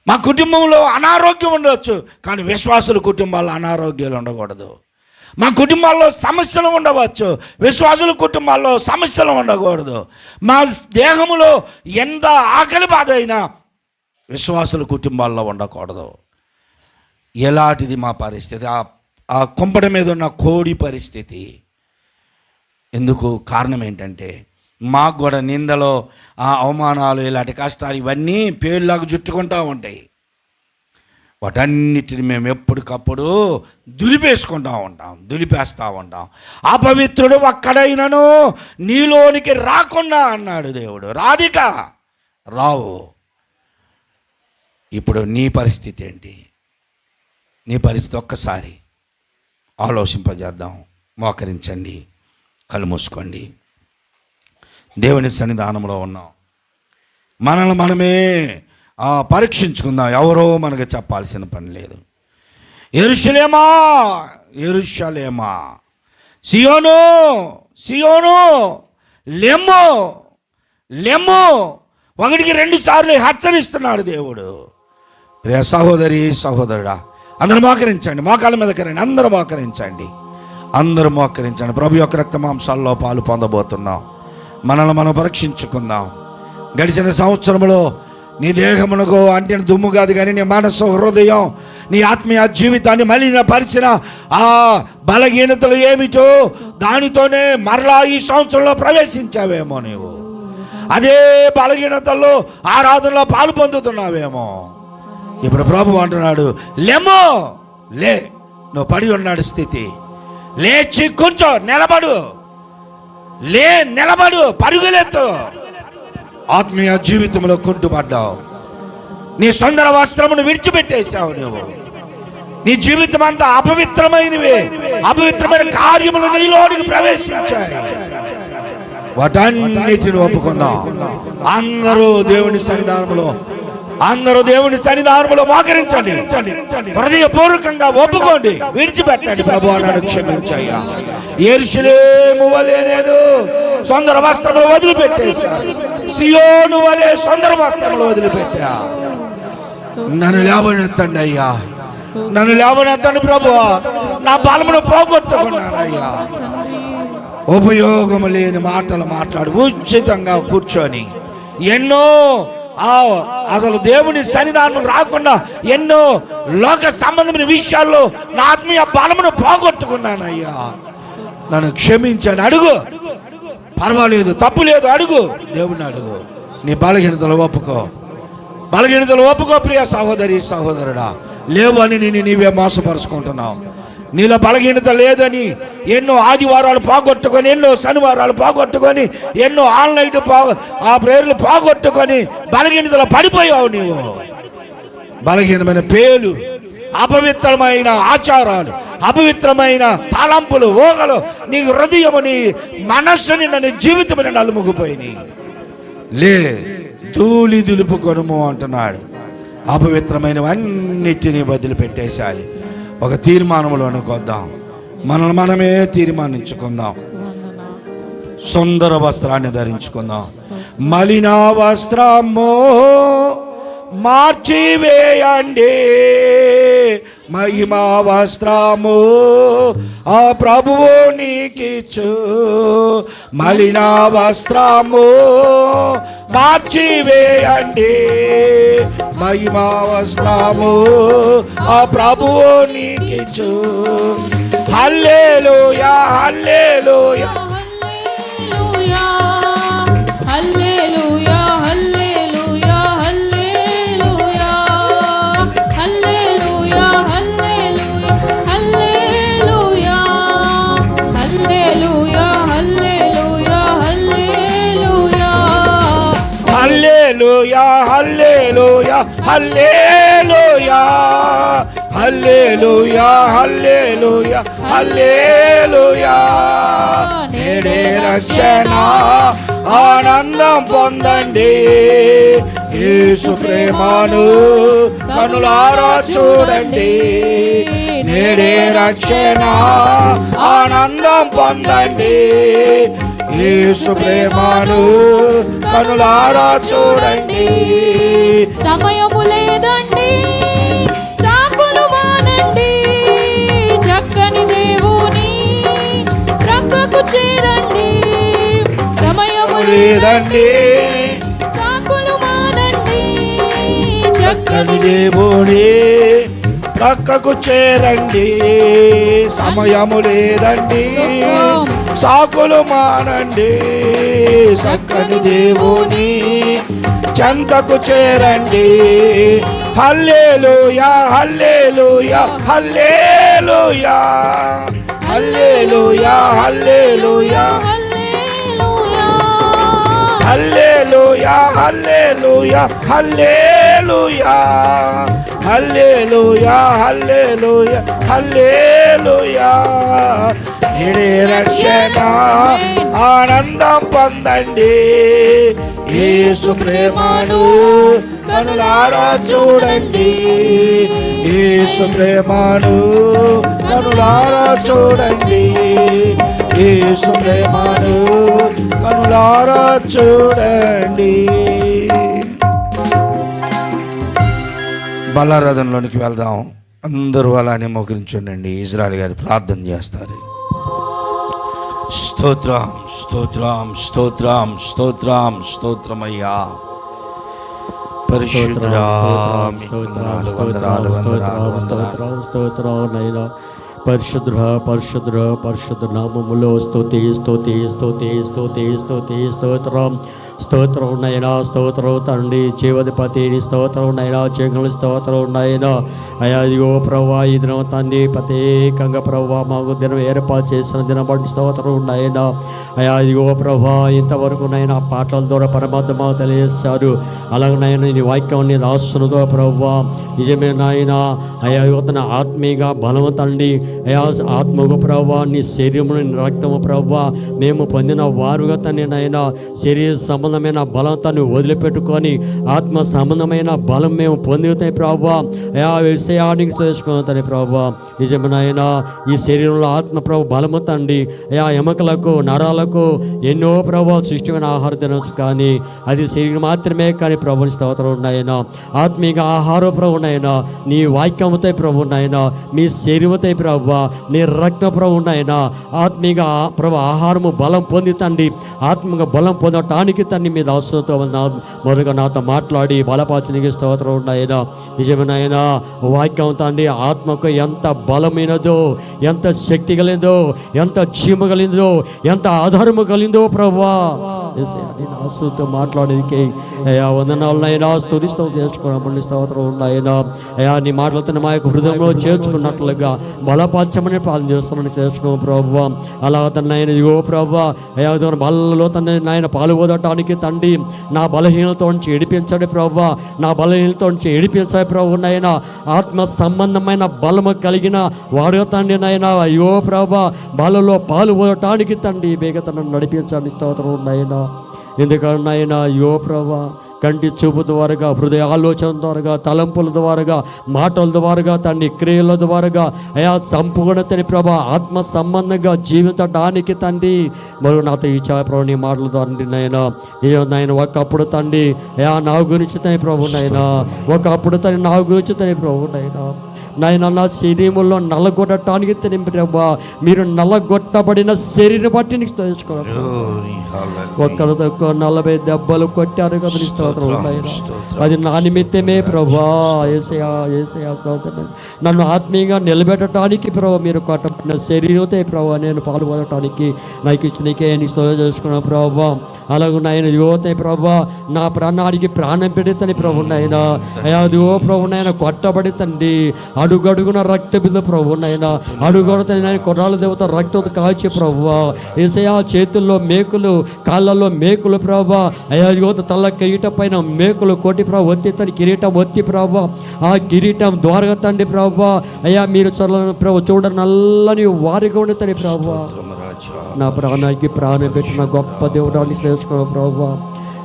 మా కుటుంబంలో అనారోగ్యం ఉండవచ్చు, కానీ విశ్వాసుల కుటుంబాల్లో అనారోగ్యాలు ఉండకూడదు. మా కుటుంబాల్లో సమస్యలు ఉండవచ్చు, విశ్వాసుల కుటుంబాల్లో సమస్యలు ఉండకూడదు. మా దేహంలో ఎంత ఆకలి బాధ అయినా విశ్వాసుల కుటుంబాల్లో ఉండకూడదు. ఎలాంటిది మా పరిస్థితి? ఆ కుంపటి మీద ఉన్న కోడి పరిస్థితి. ఎందుకు? కారణం ఏంటంటే మాకు కూడా నిందలో అవమానాలు, ఇలాంటి కష్టాలు ఇవన్నీ పేర్లాగా చుట్టుకుంటూ ఉంటాయి. వాటన్నిటిని మేము ఎప్పటికప్పుడు దులిపేస్తూ ఉంటాం. అపవిత్రుడు ఒక్కడైనను నీలోనికి రాకుండా అన్నాడు దేవుడు. రావు. ఇప్పుడు నీ పరిస్థితి ఏంటి? నీ పరిస్థితి ఒక్కసారి ఆలోచింపజేద్దాం. మోకరించండి, కళ్ళు మూసుకోండి. దేవుని సన్నిధానంలో ఉన్నాం. మనల్ని మనమే పరీక్షించుకుందాం. ఎవరో మనకు చెప్పాల్సిన పని లేదు. యెరూషలేమా, సియోను, సియోను లెమ్ము లెమ్ము, 1కి 2 సార్లు హెచ్చరిస్తున్నాడు దేవుడు. ప్రియ సహోదరి సహోదరుడా, అందరూ మోకరించండి, మోకాల మీదకి రండి, అందరూ మోకరించండి, అందరూ మోకరించండి. ప్రభు యొక్క రక్త మాంసాల్లో పాలు పొందబోతున్నాం. మనల్ని మనం పరీక్షించుకుందాం. గడిచిన సంవత్సరంలో నీ దేహమునకు అంటిన దుమ్ము కాదు కానీ నీ మనసు, హృదయం, నీ ఆత్మీయ జీవితాన్ని మలినపరిచిన ఆ బలహీనతలు ఏమిటో దానితోనే మరలా ఈ సంవత్సరంలో ప్రవేశించావేమో. నీవు అదే బలహీనతల్లో ఆరాధనలో పాలు పొందుతున్నావేమో. ఇప్పుడు ప్రభు అంటున్నాడు, లెమ్మో, లే, నువ్వు పడి ఉన్నాడు స్థితి, లేచి కూర్చో, నిలబడు, లే, నిలబడు, పరుగులెత్తు. ఆత్మీయ జీవితంలో కుంటుపడ్డావు, నీ సుందర వస్త్రమును విడిచిపెట్టేశావు. నువ్వు నీ జీవితం అంతా అపవిత్రమైన కార్యములు నీలోనికి ప్రవేశించాయి. వాటన్నిటిని ఒప్పుకుందాం. అందరూ దేవుని సన్నిధానంలో మోకరించండి, హృదయపూర్వకంగా ఒప్పుకోండి, విడిచిపెట్టండి. ప్రభు నన్ను క్షమించయ్యా, యెరూషలేము వలె నేను సుందర వస్త్రములు వదిలిపెట్టేశా, సియోను వలె సుందర వస్త్రములు వదిలిపెట్టా. నన్ను లేవనెత్తండి అయ్యా, నన్ను లేవనెత్తండి ప్రభు. నా బలమును పోగొట్టుకున్నానయ్యా. ఉపయోగము లేని మాటలు మాట్లాడు, ఉచితంగా కూర్చొని ఎన్నో అసలు దేవుని సన్నిధానం రాకుండా ఎన్నో లోక సంబంధమైన విషయాల్లో నా ఆత్మీయ బలమును పోగొట్టుకున్నానయ్యా, నన్ను క్షమించాను. అడుగు, పర్వాలేదు, తప్పు లేదు, అడుగు, దేవుని అడుగు. నీ బలహీనతలు ఒప్పుకో ప్రియ సహోదరి సహోదరుడా. లేవు అని నీవే మోసపరుచుకుంటున్నావు. నీలో బలహీనత లేదని ఎన్నో ఆదివారాలు పోగొట్టుకొని, ఎన్నో శనివారాలు పోగొట్టుకొని, ఎన్నో ఆన్లైన్ ఆ ప్రేర్లు పోగొట్టుకొని బలహీనతలో పడిపోయావు. నీవు బలహీనమైన పేలు, అపవిత్రమైన ఆచారాలు, అపవిత్రమైన తలంపులు, ఊహలు నీ హృదయము, నీ మనస్సుని, నీ జీవితముని నలుముగిపోయినాయి. లే, ధూళి దులుపుకొనుము అంటున్నాడు. అపవిత్రమైనవన్నిటినీ వదిలిపెట్టేశాలి. ఒక తీర్మానంలోనికి వద్దాం, మనల్ని మనమే తీర్మానించుకుందాం. సుందర వస్త్రాన్ని ధరించుకుందాం. మలిన వస్త్రము మార్చివేయండి, మహిమా వస్త్రము ఆ ప్రభువు నీకిచ్చు. మలిన వస్త్రము మార్చివేయండి, మహిమా వస్త్రము ఆ ప్రభువు నీకిచ్చు. హల్లెలూయా, హల్లెలూయా, హల్లెలూయా, హల్లెలూయా, హల్లెలూయా, హల్లెలూయా, హల్లెలూయా, హల్లెలూయా, హల్లెలూయా, హల్లెలూయా, హల్లెలూయా, హల్లెలూయా, హల్లెలూయా, హల్లెలూయా, హల్లెలూయా, హల్లెలూయా. నేడే రక్షణ ఆనందం పొందండి, యేసు ప్రేమను కనులారా చూడండి. నేడే రక్షణ ఆనందం పొందండి, యేసు ప్రేమను కనులారా చూడండి. సమయము లేదండి, సాకులు మానండి, చక్కని దేవుని ప్రక్కకు చేరండి. సమయము లేదండి, సాకులు మానండి, చక్కని దేవుని ప్రక్కకు చేరండి. సమయము లేదండి, సాకులు మానండి, చక్కని దేవుని చెంతకు చేరండి. హల్లెలూయా, హల్లెలూయా, హల్లెలూయా, హల్లెలూయా, హల్లెలూయా, హల్లెలూయా, హల్లెలూయా, హల్లెలూయా, హల్లెలూయా, హల్లెలూయా, హల్లెలూయా. నేడే రక్షణ ఆనందం పొందండి, యేసు ప్రేమను కనులారా చూడండి. యేసు ప్రేమను కనులారా చూడండి. యేసు ప్రేమను కనులారా చూడండి. బలారాధనలోనికి వెళ్దాం. అందరూ అలానే మోకరించండి. ఇజ్రాయెల్ గారు ప్రార్థన చేస్తారు. స్తోత్రం స్తోత్రం స్తోత్రం స్తోత్రం స్తోత్రమయ్యా పరిశుద్ధుడా, వందనాలు వందనాలు వందనాలు వందనాలు. స్తోత్రం పరిశుద్ర పరిశుద్ర పరిశుద్ధ నామములో స్తుతి స్తుతి స్తుతి స్తుతి స్తుతి స్తోత్రం స్తోత్రం నైనా స్తోత్రం తండ్రి జీవధిపతి స్తోత్రం నైనా చెంగులు స్తోత్రం నైనా అయా ఇదిగో ప్రభా ఈ దినం తండ్రి ప్రత్యేకంగా ప్రభా మాకు దినం ఏర్పాటు చేసిన దినం బట్టి స్తోత్రం నైనా అయా ఇదిగో ప్రభా ఇంతవరకు నైనా పాటల ద్వారా పరమాత్మ తెలియజేశారు. అలాగనైనా నీ వాక్యం నీ దాసునితో ప్రభా నిజమే నాయన అయా యువతన ఆత్మీయంగా బలము తండ్రి అయా ఆత్మకు ప్రభా నీ శరీరము నీ రక్తము ప్రభా మేము పొందిన వారుగా తండ్రి నాయన శరీర సంబంధమైన బలంతాన్ని వదిలిపెట్టుకొని ఆత్మ సంబంధమైన బలం మేము పొందుతాయి ప్రభా అయా విషయానికి చేసుకుని ప్రభా నిజమే నాయన ఈ శరీరంలో ఆత్మ ప్రభు బలము తండ్రి అయా ఎముకలకు నరాలకు ఎన్నో ప్రభావ సృష్టిమైన ఆహార తినసు కానీ అది శరీరం మాత్రమే కానీ ప్రభుని స్తోత్రం ఉన్నాయన ఆత్మీయ ఆహార ప్రభు ఉన్నాయన నీ వాక్యముతో ప్రభు ఉన్నాయన మీ శరీరముతో ప్రభు నీ రక్త ప్రభు ఉన్నాయన ఆత్మీయ ప్రభు ఆహారము బలం పొంది తండ్రి ఆత్మీయ బలం పొందటానికి తండ్రి మీద అవసరంతో మొదలుగా నాతో మాట్లాడి బలపాచనికి స్తోత్రం ఉన్నాయన నిజమేనాయన వాక్యం తండ్రి ఆత్మకు ఎంత బలమైనదో ఎంత శక్తి కలిగిందో ఎంత జీమ కలిగిందో ఎంత ఆధారము కలిగిందో ప్రభా ఆశతో మాట్లాడేది అయా వందనాలనైనా స్తుతిస్తూ చేసుకోవడం స్తోత్రం ఉన్నాయన అయా నీ మాటలతో మా యొక్క హృదయంలో చేర్చుకున్నట్లుగా బలపాచమని పాలన చేస్తామని చేర్చుకోం ప్రభు అలా తనైనా ఇగో ప్రభు అయా బలలో తన నాయన పాల్గొనటానికి తండ్రి నా బలహీనతో నుంచి ఏడిపించండి ప్రభు నా బలహీనతో నుంచి ఏడిపించాలి ప్రభు నాయన ఆత్మ సంబంధమైన బలము కలిగిన వాడు తండ్రి నాయన అయ్యో ప్రభు బలలో పాల్గొనటానికి తండ్రి వేగతను నడిపించండి స్తోత్రం ఉన్నాయన ఎందుకన్నా అయ్యో ప్రభు కంటి చూపు ద్వారాగా హృదయ ఆలోచన ద్వారాగా తలంపుల ద్వారాగా మాటల ద్వారాగా తండ్రి క్రియల ద్వారాగా అయా సంపూర్ణతని ప్రభా ఆత్మ సంబంధంగా జీవించడానికి తండ్రి మరియు నాతో ఈ ప్రభు నీ మాటల ద్వారా నాయన ఒకప్పుడు తండ్రి అయా నా గురించి తని ప్రభు నాయన ఒకప్పుడు తని నా గురించి తని ప్రభు నాయన నా శరీరంలో నల్లగొట్టడానికి తిని ప్రభా మీరు నల్లగొట్టబడిన శరీరం బట్టి నీకు తెలుసుకోవాలి ఒక్కరు తక్కువ 40 దెబ్బలు కొట్టారు కదా నీ స్తోత్రం అది నా నిమిత్తమే ప్రభా యేసయ్యా యేసయ్యా స్తోత్రం నన్ను ఆత్మీయంగా నిలబెట్టడానికి ప్రభా మీరు కొట్టబడిన శరీరంతో ప్రభా నేను పాల్గొనడానికి నాకు ఇచ్చినకే నీ స్తోత్రం చేసుకున్నాను ప్రభా అలాగే నాయన యువత ప్రభా నా ప్రాణానికి ప్రాణం పెడతాని ప్రభు నాయన అయా దివో ప్రభు నాయన కొట్టబడితండి అడుగడుగున రక్త బిందు ప్రభు నాయన అడుగడుతని నాయన కొర్రాల దేవత రక్తం కాల్చి ప్రభు యేసయ్యా చేతుల్లో మేకులు కాళ్ళల్లో మేకులు ప్రభా అయా యువత తల్ల కిరీటం పైన మేకులు కొట్టి ప్రభు ఒత్తి తన కిరీటం ఒత్తి ప్రభా ఆ కిరీటం ద్వారగా తండ్రి ప్రభా అయ్యా మీరు చల్లని ప్రభు చూడ నల్లని వారిగా ఉండతని ప్రభా నా ప్రాణానికి ప్రాణం పెట్టిన గొప్ప దేవుడాన్ని తెలుసుకోవడం ప్రభా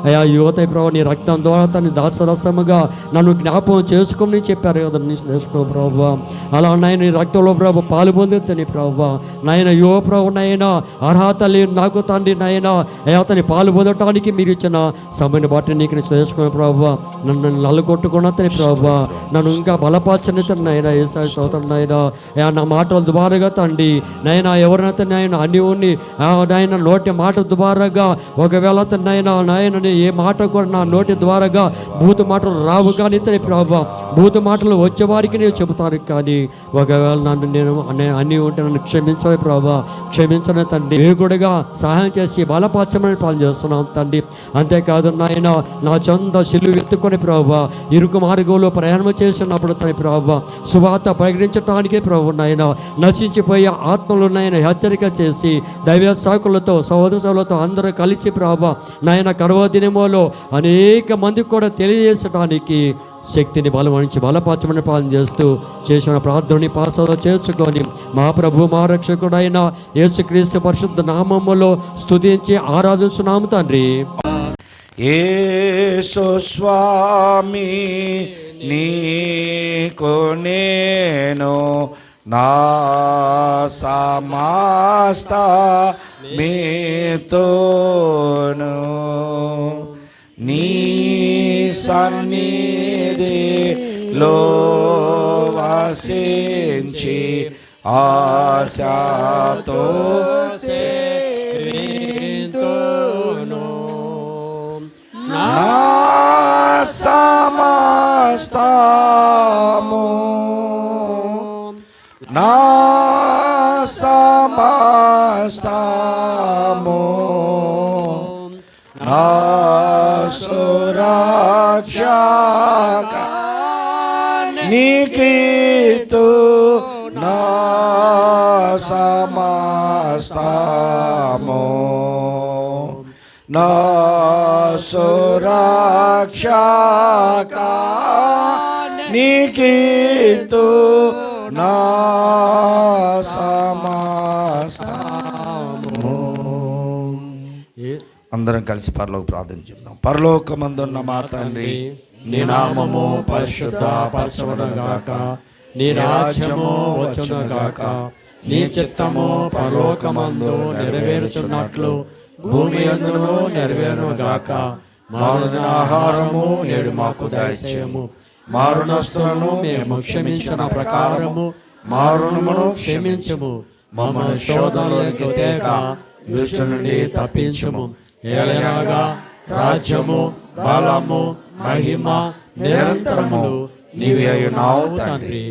అయా యువత ప్రభు నీ రక్తం ద్వారా తన దాసరసముగా నన్ను జ్ఞాపకం చేసుకోమని చెప్పారు కదా నీ తెలుసుకో ప్రభు అలా నాయన నీ రక్తంలో ప్రభు పాలు పొందుతుంది ప్రభు నాయన యువ ప్రభు నాయన అర్హత లేని నాకు తండ్రి నాయన అయా అతని పాలు పొందటానికి మీరు ఇచ్చిన సమయాన్ని బట్టి నీకు తెలుసుకునే ప్రభు నన్ను నల్లగొట్టుకున్న తని ప్రభు నన్ను ఇంకా బలపరచని తను నాయన ఏసారి సోదరు నాయన అయా నా మాటల ద్వారాగా తండ్రి నాయన ఎవరినైతే నాయన అన్యుని నాయన నోటి మాట ద్వారాగా ఒకవేళ అతను నాయన ఏ మాట కూడా నా నోటి ద్వారాగా భూత మాటలు రావు కానీ తని ప్రభా భూత మాటలు వచ్చేవారికి నేను చెబుతాను కానీ ఒకవేళ నన్ను నేను అన్నీ ఉంటే నన్ను క్షమించాలి ప్రభా క్షమించని తండ్రి వేగుడిగా సహాయం చేసి బలపరచమని పాలన చేస్తున్నాను తండ్రి అంతేకాదు నాయన నా చంద సిలువ ఎత్తుకొని ప్రభా ఇరుకు మార్గంలో ప్రయాణం చేస్తున్నప్పుడు తన ప్రభా సువార్త ప్రకటించడానికి ప్రభు నాయన నశించిపోయే ఆత్మలు నాయన హెచ్చరిక చేసి దైవ సాకులతో సహోదరులతో అందరూ కలిసి ప్రభా నాయన కర్వ దినములో అనేక మందికి కూడా తెలియజేసడానికి శక్తిని బలమనించి బలపరచమని పాలన చేస్తూ చేసిన ప్రార్థనని పాసలో చేర్చుకొని మా ప్రభు మా రక్షకుడైన యేసుక్రీస్తు పరిశుద్ధ నామములో స్తుతించి ఆరాధించున్నాము తండ్రి. యేసు స్వామి నీకు నేను నా సమస్త మీతోను నీ సన్నిధిలో వసించి ఆశతో సేవింతును. నా సమస్తము నా సమస్తము నా సురక్షక నీకీతు నా సమస్తము నా సురక్షక నీకీతు నా సమస్తము. అందరం కలిసి పరలోక ప్రార్థన చెప్దాం. పరలోకమందున్న మా తండ్రి, నీ నామము పరిశుద్ధ పరచబడునుగాక, నీ రాజ్యము వచ్చునుగాక, నీ చిత్తము పరలోకమందు నెరవేరుచున్నట్లు భూమి యందును నెరవేరునుగాక. మా అనుదిన ఆహారము నేడు మాకు దయచేయము. మా రుణస్తులను మేము క్షమించిన ప్రకారము మా రుణమును క్షమించుము. మమ్మల్ని శోధనలోనికి తేక దుష్టు నుండి తప్పించుము. ఏలయనగా రాజ్యము, బలము, మహిమ నిరంతరములు నీవే అయ్యున్నావు తండ్రి.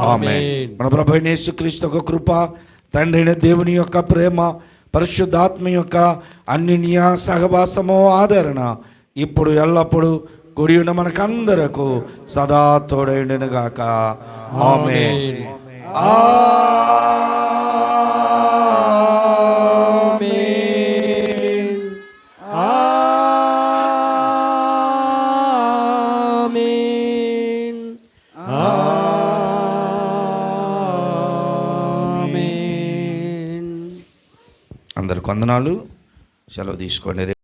ఆమేన్. మన ప్రభు అయిన యేసుక్రీస్తు యొక్క కృప, తండ్రి అయిన దేవుని యొక్క ప్రేమ, పరిశుద్ధాత్మ యొక్క అన్యోన్య సహవాసము, ఆదరణ ఇప్పుడు ఎల్లప్పుడు కూడి ఉన్న మనకందరకు సదా తోడైండును గాక. ఆమేన్. ఆమేన్. ఆమేన్. ఆమేన్. అందరికి వందనాలు. సెలవు తీసుకోండి.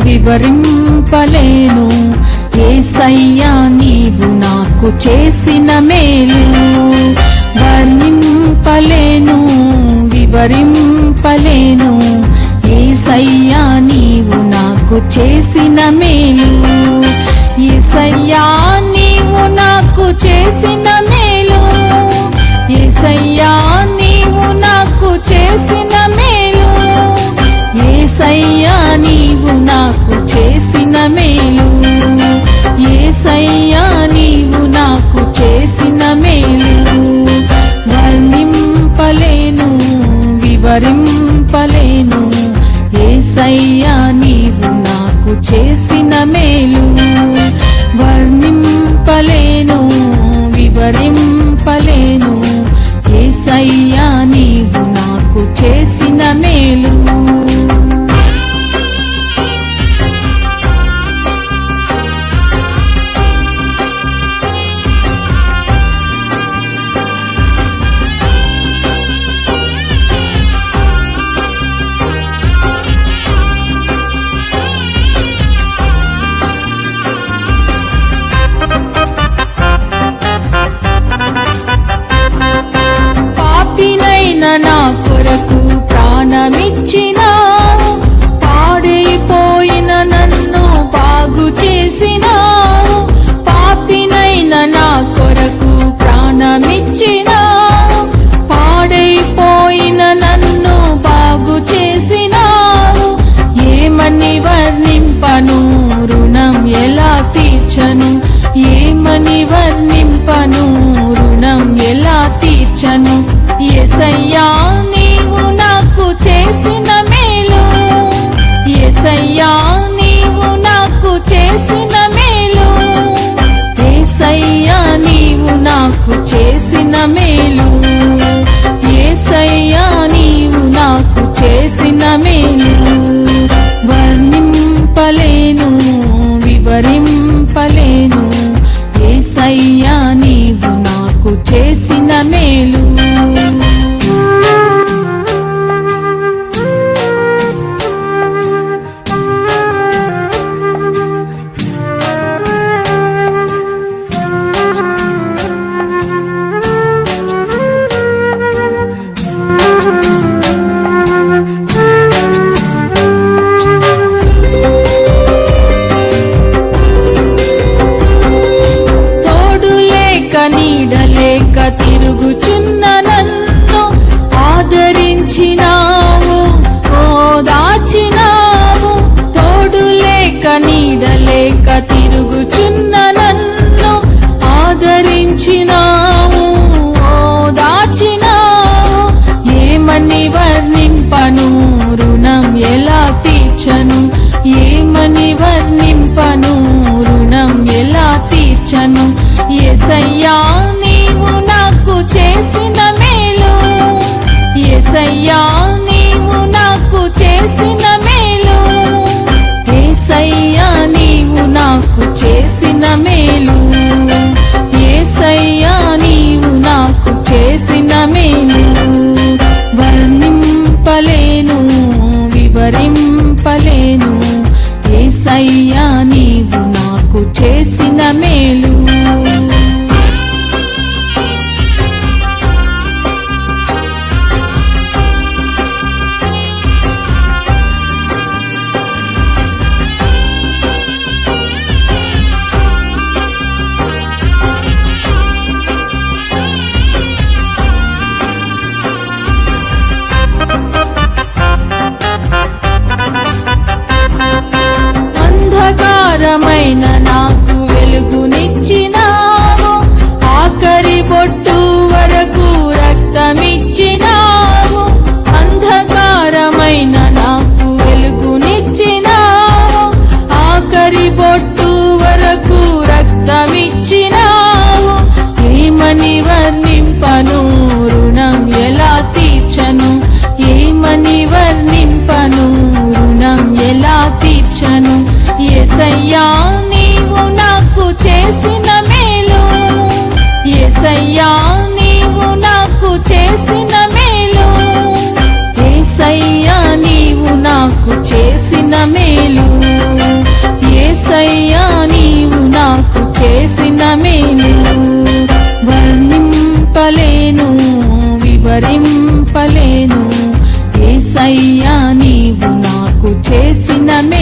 వివరింపలేను యేసయ్యా నీవు నాకు చేసిన మేలు. వర్ణింపలేను వివరింపలేను యేసయ్యా నీవు నాకు చేసిన మేలు. యేసయ్యా నీవు నాకు చేసిన మేలు. యేసయ్యా నీవు నాకు చేసిన మేలు. యేసయ్యా నీవు నాకు చేసిన మేలు. యేసయ్యా నీవు నాకు చేసిన మేలు. వర్ణింపలేను వివరింపలేను యేసయ్యా నీవు నాకు చేసిన మేలు. వర్ణింపలేను వివరింపలేను యేసయ్యా నీవు నాకు చేసిన మేలు. నా కొరకు ప్రాణమిచ్చినావు. పాడైపోయిన నన్ను బాగు చేసినావు. పాపినైన నా కొరకు ప్రాణమిచ్చినావు. పాడైపోయిన నన్ను బాగు చేసినావు. ఏమని వర్ణింపను రుణం ఎలా తీర్చను. ఏమని వర్ణింపను రుణం ఎలా తీర్చను. యేసయ్యా నీవు నాకు చేసిన మేలు. యేసయ్యా నీవు నాకు చేసిన మేలు. యేసయ్యా నీవు నాకు చేసిన మేలు. యేసయ్యా నీవు నాకు చేసిన మేలు. వర్ణింపలేను వివరింపలేను యేసయ్యా నీవు నాకు చేసిన మేలు. నీడలేక తిరుగుచున్న నన్ను ఆదరించినావు, ఓదార్చినావు. తోడు లేక నీడలేక తిరుగుచున్న నన్ను ఆదరించినావు, ఓదార్చినావు. ఏమని వర్ణింపను, రుణం ఎలా తీర్చను? ఏమని వర్ణింపను, రుణం ఎలా తీర్చను? యేసయ్యా నీవు నాకు చేసిన మేలు, యేసయ్యా నీవు నాకు చేసిన మేలు, యేసయ్యా నీవు నాకు చేసిన మేలు, యేసయ్యా నీవు నాకు చేసిన మేలు. వర్ణింపలేను, వివరింపలేను, యేసయ్యా నీవు నాకు చేసిన మేలు. అంధకారమైన నాకు వెలుగునిచ్చినావు, ఆఖరి బొట్టు వరకు రక్తమిచ్చినావు. అంధకారమైన నాకు వెలుగునిచ్చినావు, ఆఖరి బొట్టు వరకు రక్తమిచ్చినావు. ఏమని వర్ణింపను, రుణం ఎలా తీర్చను? ఏమని వర్ణింపను, రుణం ఎలా తీర్చను? యేసయ్యా నీవు నాకు చేసిన మేలు, యేసయ్యా నీవు నాకు చేసిన మేలు, యేసయ్యా నీవు నాకు చేసిన మేలు, యేసయ్యా నీవు నాకు చేసిన మేలు. వర్ణింపలేను, వివరింపలేను, యేసయ్యా నీవు నాకు చేసిన మేలు.